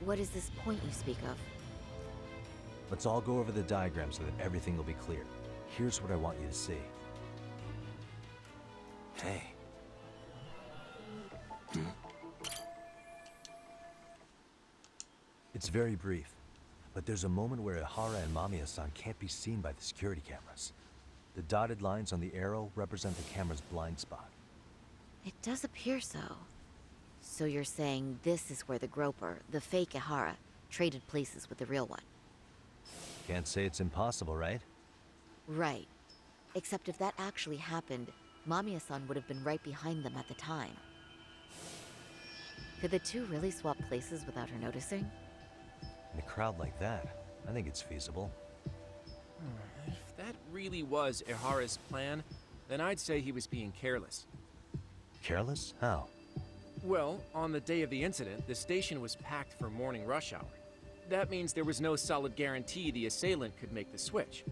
What is this point you speak of? Let's all go over the diagram so that everything will be clear. Here's what I want you to see. Hey. It's very brief, but there's a moment where Ihara and Mamiya-san can't be seen by the security cameras. The dotted lines on the arrow represent the camera's blind spot. It does appear so. So you're saying this is where the Groper, the fake Ihara, traded places with the real one? Can't say it's impossible, right? Right. Except if that actually happened, Mamiya-san would have been right behind them at the time. Could the two really swap places without her noticing? In a crowd like that, I think it's feasible. If that really was Ihara's plan, then I'd say he was being careless. Careless? How? Well, on the day of the incident, the station was packed for morning rush hour. That means there was no solid guarantee the assailant could make the switch.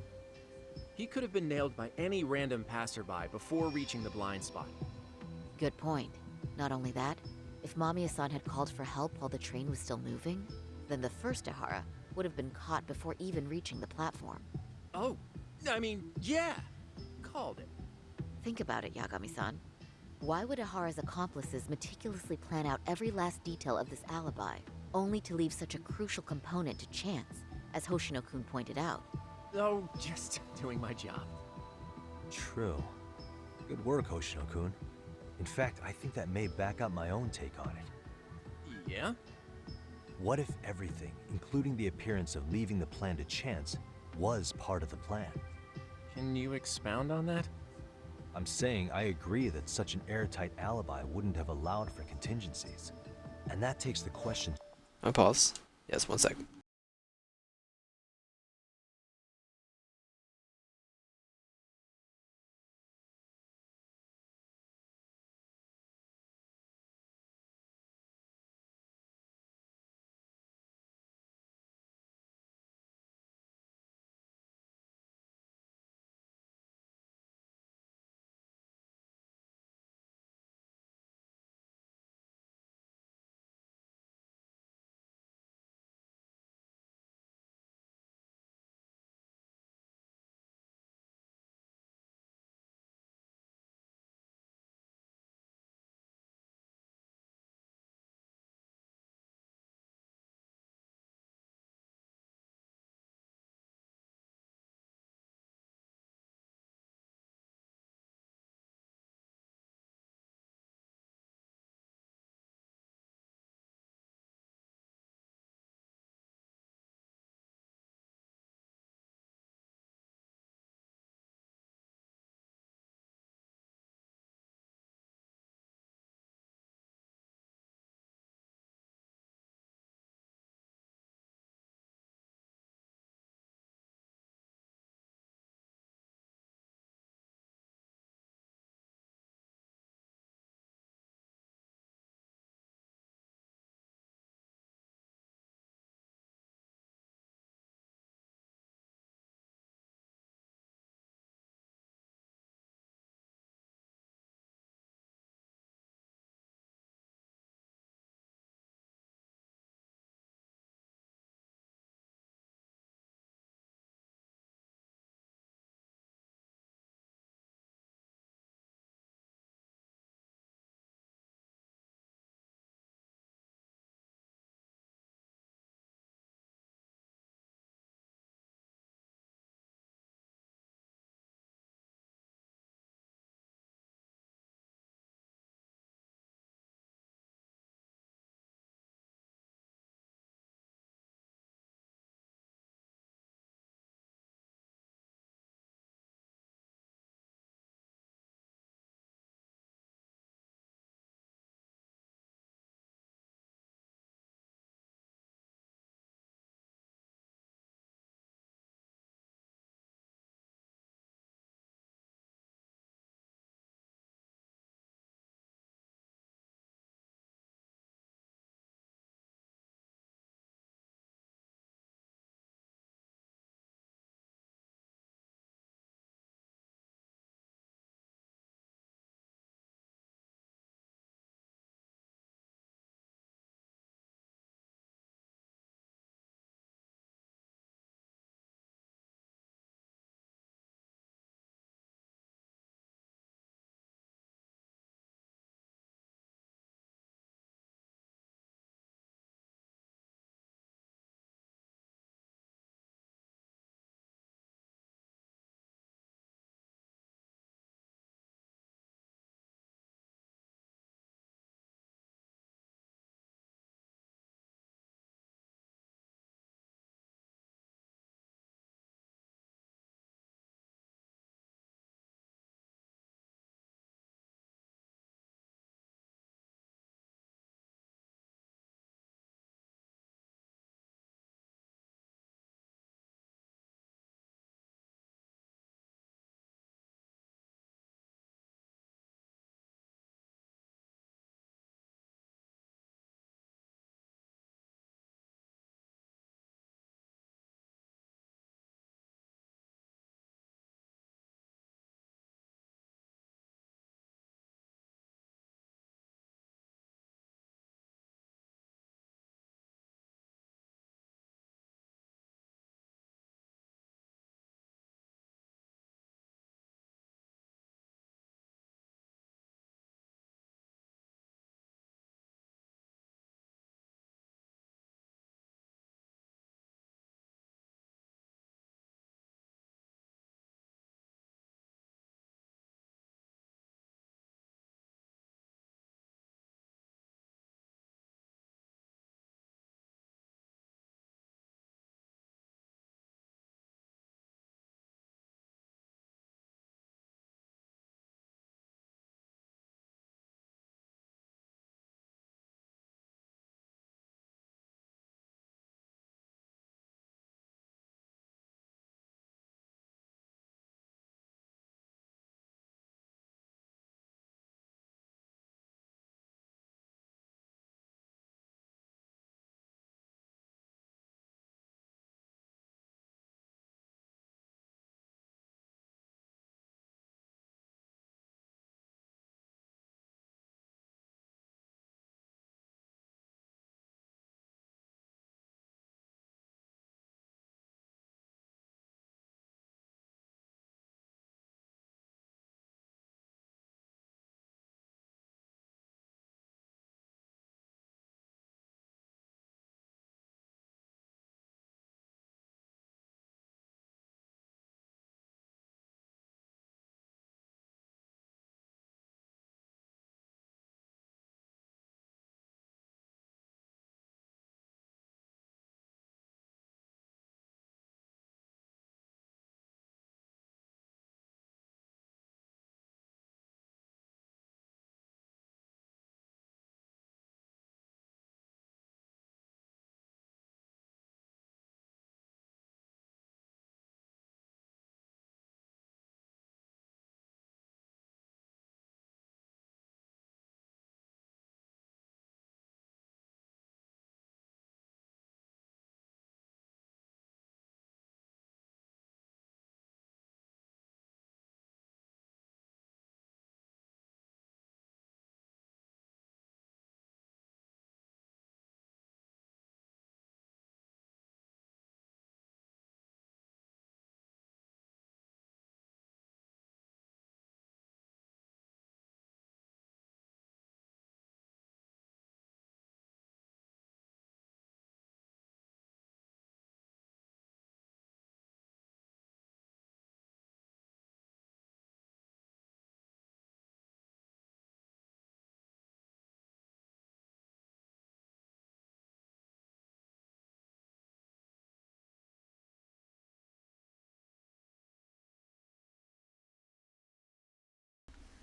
He could have been nailed by any random passerby before reaching the blind spot. Good point. Not only that, if Mamiya-san had called for help while the train was still moving, then the first Ihara would have been caught before even reaching the platform. Oh, I mean, yeah! Called it. Think about it, Yagami-san. Why would Ihara's accomplices meticulously plan out every last detail of this alibi, only to leave such a crucial component to chance, as Hoshino-kun pointed out? Oh, just doing my job. True. Good work, Hoshino-kun. In fact, I think that may back up my own take on it. Yeah? What if everything, including the appearance of leaving the plan to chance, was part of the plan? Can you expound on that? I'm saying I agree that such an airtight alibi wouldn't have allowed for contingencies. And that takes the question... I'll pause. Yes, 1 second.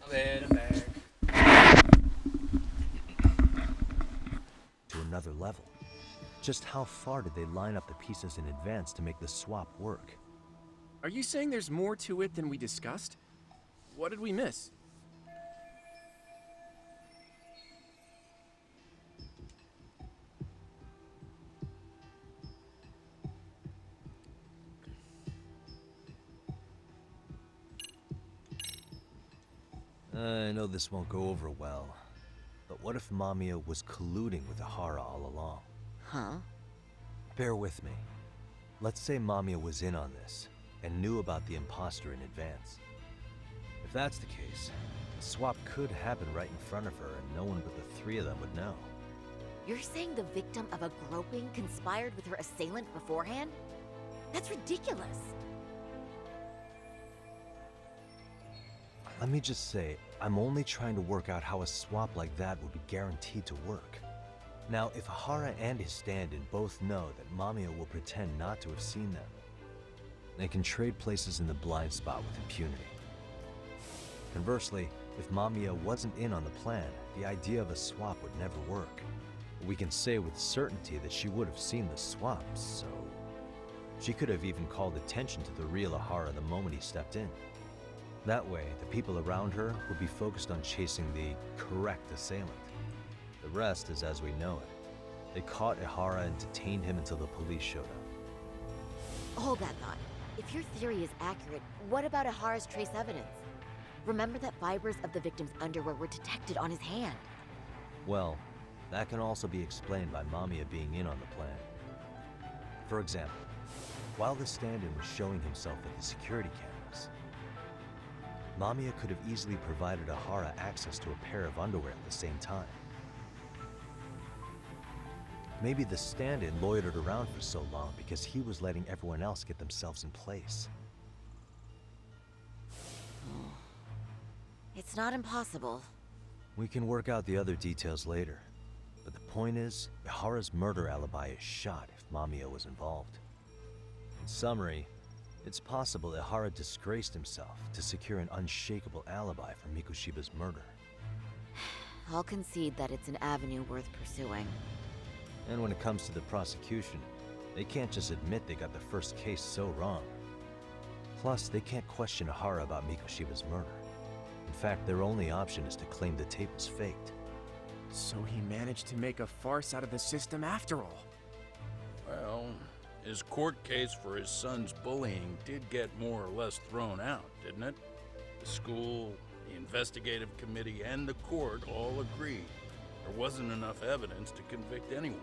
To another level. Just how far did they line up the pieces in advance to make the swap work? Are you saying there's more to it than we discussed? What did we miss? I know this won't go over well, but what if Mamiya was colluding with Ahara all along? Huh? Bear with me. Let's say Mamiya was in on this, and knew about the imposter in advance. If that's the case, the swap could happen right in front of her, and no one but the three of them would know. You're saying the victim of a groping conspired with her assailant beforehand? That's ridiculous. Let me just say, I'm only trying to work out how a swap like that would be guaranteed to work. Now, if Ahara and his stand-in both know that Mamiya will pretend not to have seen them, they can trade places in the blind spot with impunity. Conversely, if Mamiya wasn't in on the plan, the idea of a swap would never work. We can say with certainty that she would have seen the swap, so... She could have even called attention to the real Ahara the moment he stepped in. That way, the people around her would be focused on chasing the correct assailant. The rest is as we know it. They caught Ahara and detained him until the police showed up. Hold that thought. If your theory is accurate, what about Ahara's trace evidence? Remember that fibers of the victim's underwear were detected on his hand. Well, that can also be explained by Mamiya being in on the plan. For example, while the stand-in was showing himself at the security cameras, Mamiya could have easily provided Ahara access to a pair of underwear at the same time. Maybe the stand-in loitered around for so long because he was letting everyone else get themselves in place. It's not impossible. We can work out the other details later. But the point is, Ahara's murder alibi is shot if Mamiya was involved. In summary, it's possible Ahara disgraced himself to secure an unshakable alibi for Mikushiba's murder. I'll concede that it's an avenue worth pursuing. And when it comes to the prosecution, they can't just admit they got the first case so wrong. Plus, they can't question Ahara about Mikushiba's murder. In fact, their only option is to claim the tape was faked. So he managed to make a farce out of the system after all. Well, his court case for his son's bullying did get more or less thrown out, didn't it? The school, the investigative committee, and the court all agreed there wasn't enough evidence to convict anyone.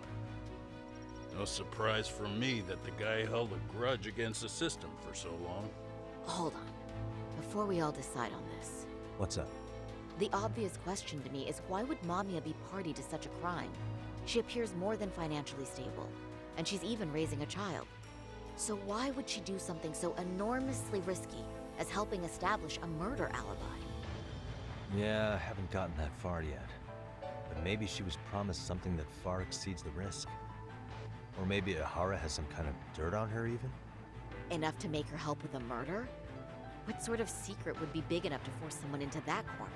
No surprise for me that the guy held a grudge against the system for so long. Hold on. Before we all decide on this. What's up? The obvious question to me is why would Mamiya be party to such a crime? She appears more than financially stable, and she's even raising a child. So why would she do something so enormously risky as helping establish a murder alibi? Yeah, I haven't gotten that far yet. But maybe she was promised something that far exceeds the risk. Or maybe Ahara has some kind of dirt on her even? Enough to make her help with a murder? What sort of secret would be big enough to force someone into that corner?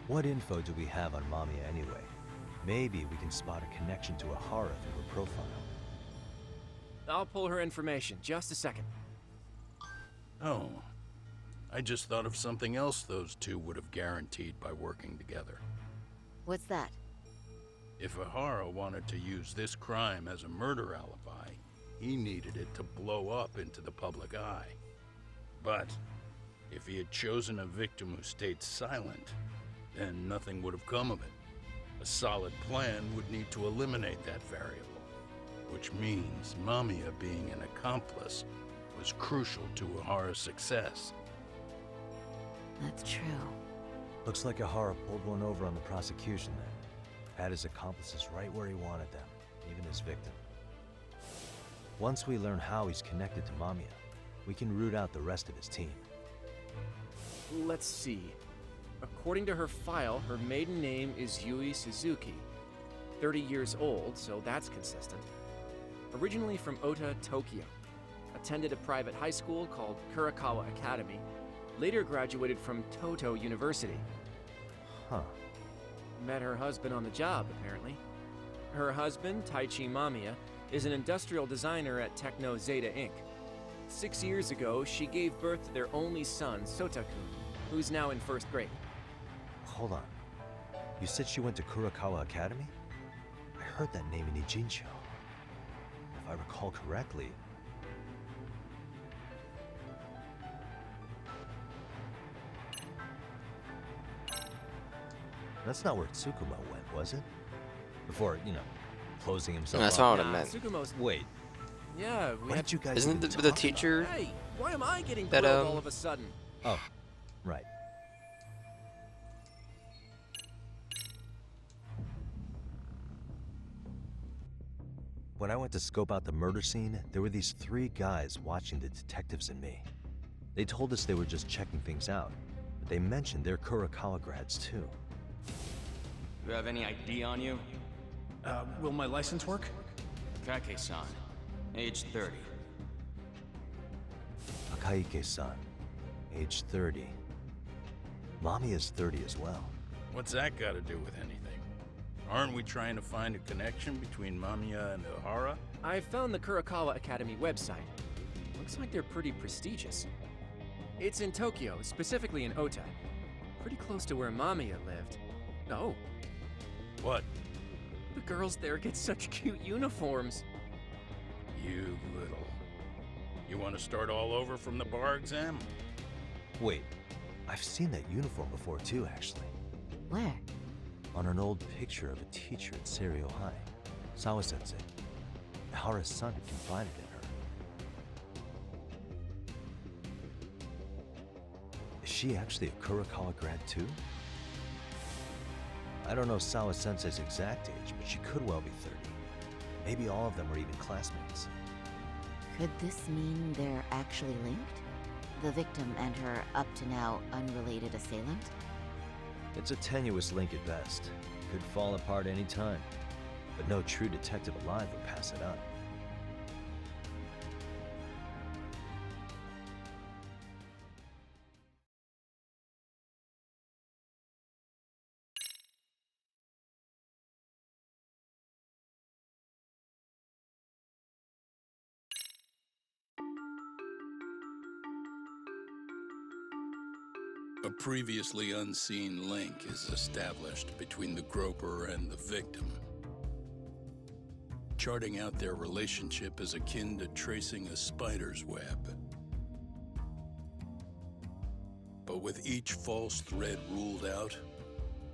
What info do we have on Mamiya anyway? Maybe we can spot a connection to Ahara through her profile. I'll pull her information. Just a second. Oh, I just thought of something else those two would have guaranteed by working together. What's that? If Ahara wanted to use this crime as a murder alibi, he needed it to blow up into the public eye. But if he had chosen a victim who stayed silent, then nothing would have come of it. A solid plan would need to eliminate that variable, which means Mamiya being an accomplice was crucial to Ahara's success. That's true. Looks like Ahara pulled one over on the prosecution then. Had his accomplices right where he wanted them, even his victim. Once we learn how he's connected to Mamiya, we can root out the rest of his team. Let's see. According to her file, her maiden name is Yui Suzuki. 30 years old, so that's consistent. Originally from Ota, Tokyo. attended a private high school called Kurakawa Academy, later graduated from Toto University. Huh. Met her husband on the job, apparently. Her husband, Taichi Mamiya, is an industrial designer at Techno Zeta Inc. 6 years ago, she gave birth to their only son, Sotakun, who's now in 1st grade. Hold on. You said she went to Kurakawa Academy? I heard that name in Ijincho. If I recall correctly... That's not where Tsukumo went, was it? Before, closing himself That's off. not what I meant. Tsukumo's... Wait. Yeah, What did you guys Isn't even the talk teacher Hey, why am I getting that, grilled all of a sudden? Oh, right. When I went to scope out the murder scene, there were these 3 guys watching the detectives and me. They told us they were just checking things out, but they mentioned they're Kurakawa grads too. You have any ID on you? Will my license work? Kake-san, age 30. Akaike-san, age 30. Mommy is 30 as well. What's that got to do with anything? Aren't we trying to find a connection between Mamiya and Ohara? I found the Kurakawa Academy website. Looks like they're pretty prestigious. It's in Tokyo, specifically in Ota. Pretty close to where Mamiya lived. Oh. What? The girls there get such cute uniforms. You little... You want to start all over from the bar exam? Wait, I've seen that uniform before too, actually. Where? On an old picture of a teacher at Seiryo High, Sawa-sensei. Ihara's son confided in her. Is she actually a Kurakawa grad too? I don't know Sawa-sensei's exact age, but she could well be 30. Maybe all of them were even classmates. Could this mean they're actually linked? The victim and her up-to-now unrelated assailant? It's a tenuous link at best. Could fall apart any time. But no true detective alive would pass it up. A previously unseen link is established between the groper and the victim. Charting out their relationship is akin to tracing a spider's web. But with each false thread ruled out,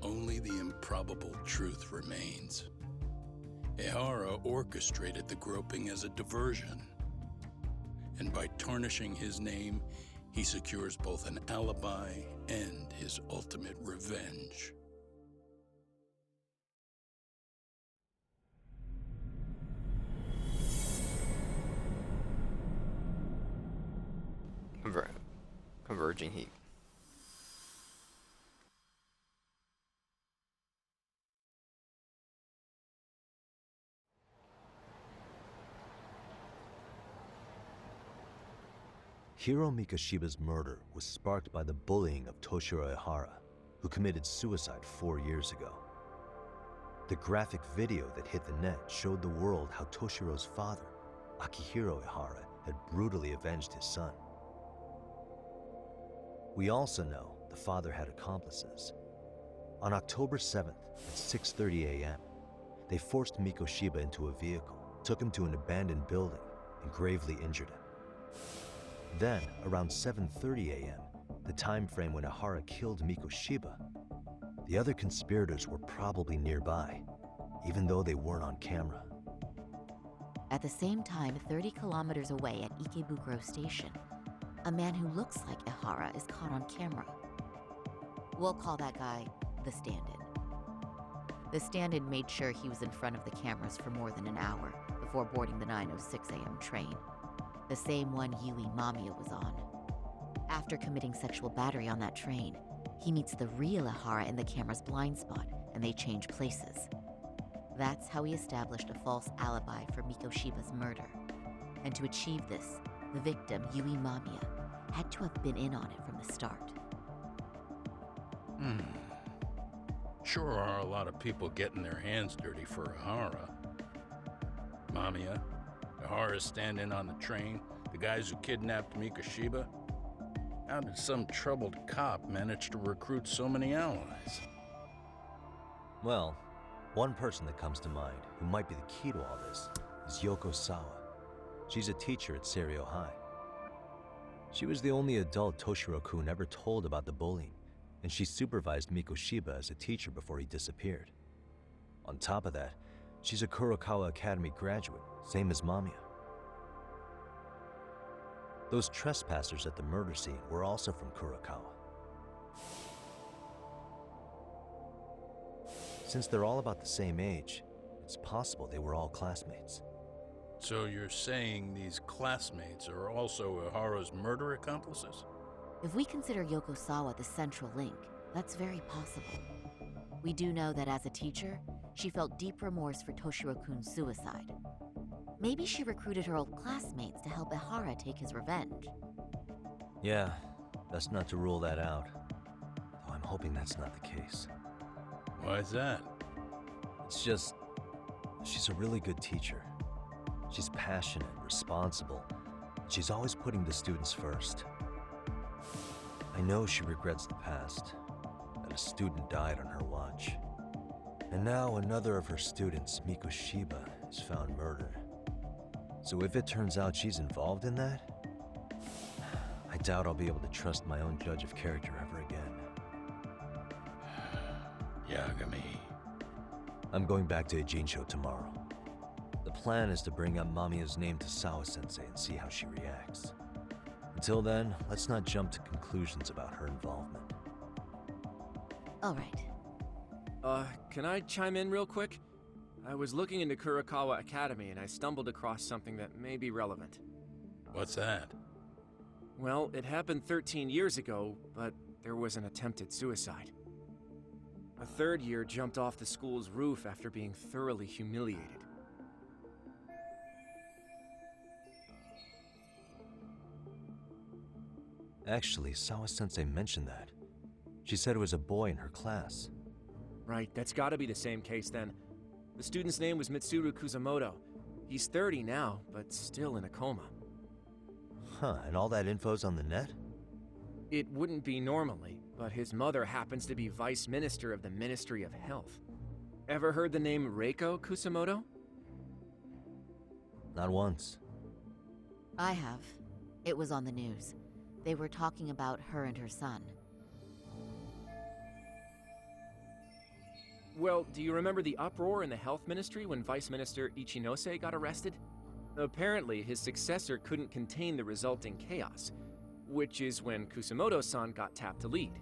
only the improbable truth remains. Ehara orchestrated the groping as a diversion, and by tarnishing his name, he secures both an alibi and his ultimate revenge. Converging heat. Hiro Mikoshiba's murder was sparked by the bullying of Toshiro Ihara, who committed suicide 4 years ago. The graphic video that hit the net showed the world how Toshiro's father, Akihiro Ihara, had brutally avenged his son. We also know the father had accomplices. On October 7th at 6:30 a.m., they forced Mikoshiba into a vehicle, took him to an abandoned building, and gravely injured him. Then, around 7:30 a.m., the time frame when Ihara killed Mikoshiba, the other conspirators were probably nearby, even though they weren't on camera. At the same time, 30 kilometers away at Ikebukuro Station, a man who looks like Ihara is caught on camera. We'll call that guy the stand-in. The stand-in made sure he was in front of the cameras for more than an hour before boarding the 9:06 a.m. train, the same one Yui Mamiya was on. After committing sexual battery on that train, he meets the real Ihara in the camera's blind spot, and they change places. That's how he established a false alibi for Mikoshiba's murder. And to achieve this, the victim, Yui Mamiya, had to have been in on it from the start. Sure are a lot of people getting their hands dirty for Ahara. Mamiya, Ahara stand-in on the train, the guys who kidnapped Mikoshiba. How did some troubled cop manage to recruit so many allies? Well, one person that comes to mind who might be the key to all this is Yoko Sawa. She's a teacher at Seiryo High. She was the only adult Toshiro-kun ever told about the bullying, and she supervised Mikoshiba as a teacher before he disappeared. On top of that, she's a Kurokawa Academy graduate, same as Mamiya. Those trespassers at the murder scene were also from Kurokawa. Since they're all about the same age, it's possible they were all classmates. So you're saying these classmates are also Ahara's murder accomplices? If we consider Yoko Sawa the central link, that's very possible. We do know that as a teacher, she felt deep remorse for Toshiro-kun's suicide. Maybe she recruited her old classmates to help Ahara take his revenge. Yeah, best not to rule that out. Though I'm hoping that's not the case. Why is that? It's just, she's a really good teacher. She's passionate, responsible. She's always putting the students first. I know she regrets the past, that a student died on her watch. And now another of her students, Mikoshiba, is found murdered. So if it turns out she's involved in that, I doubt I'll be able to trust my own judge of character ever again. Yagami. I'm going back to Ijincho tomorrow. The plan is to bring up Mamiya's name to Sawa-sensei and see how she reacts. Until then, let's not jump to conclusions about her involvement. All right. Can I chime in real quick? I was looking into Kurokawa Academy and I stumbled across something that may be relevant. What's that? Well, it happened 13 years ago, but there was an attempted suicide. A third year jumped off the school's roof after being thoroughly humiliated. Actually, Sawa-sensei mentioned that. She said it was a boy in her class. Right, that's gotta be the same case then. The student's name was Mitsuru Kusamoto. He's 30 now, but still in a coma. Huh, and all that info's on the net? It wouldn't be normally, but his mother happens to be Vice Minister of the Ministry of Health. Ever heard the name Reiko Kusamoto? Not once. I have. It was on the news. They were talking about her and her son. Well, do you remember the uproar in the health ministry when Vice Minister Ichinose got arrested? Apparently, his successor couldn't contain the resulting chaos, which is when Kusamoto-san got tapped to lead.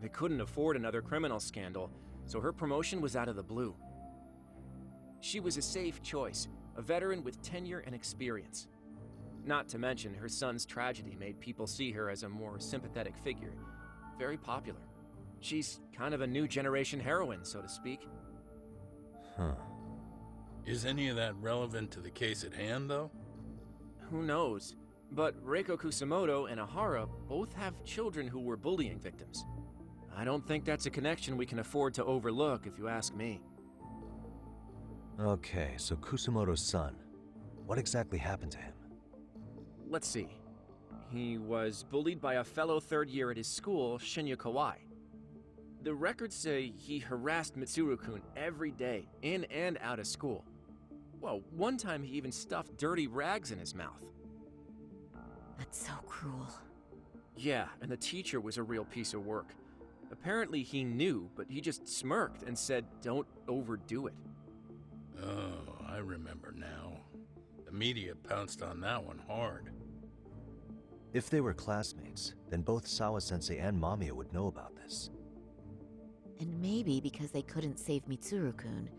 They couldn't afford another criminal scandal, so her promotion was out of the blue. She was a safe choice, a veteran with tenure and experience. Not to mention, her son's tragedy made people see her as a more sympathetic figure. Very popular. She's kind of a new generation heroine, so to speak. Huh. Is any of that relevant to the case at hand, though? Who knows? But Reiko Kusamoto and Ahara both have children who were bullying victims. I don't think that's a connection we can afford to overlook, if you ask me. Okay, so Kusamoto's son. What exactly happened to him? Let's see. He was bullied by a fellow third year at his school, Shinya Kawai. The records say he harassed Mitsuru-kun every day, in and out of school. Well, one time he even stuffed dirty rags in his mouth. That's so cruel. Yeah, and the teacher was a real piece of work. Apparently he knew, but he just smirked and said, "Don't overdo it." Oh, I remember now. The media pounced on that one hard. If they were classmates, then both Sawa-sensei and Mamiya would know about this. And maybe because they couldn't save Mitsuru-kun,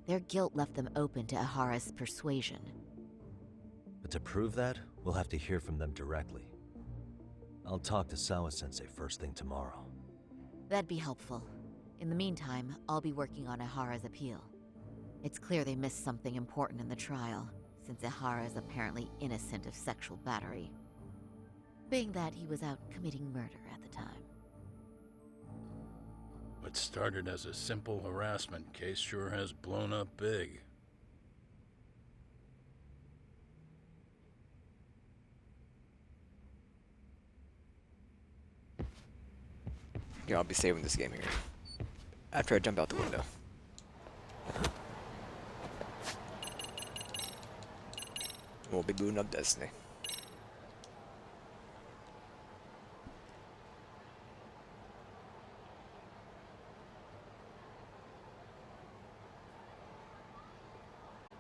their guilt left them open to Ahara's persuasion. But to prove that, we'll have to hear from them directly. I'll talk to Sawa-sensei first thing tomorrow. That'd be helpful. In the meantime, I'll be working on Ahara's appeal. It's clear they missed something important in the trial, since Ihara is apparently innocent of sexual battery, being that he was out committing murder at the time. What started as a simple harassment case sure has blown up big. Yeah, I'll be saving this game here. After I jump out the window. We'll be booting up Destiny.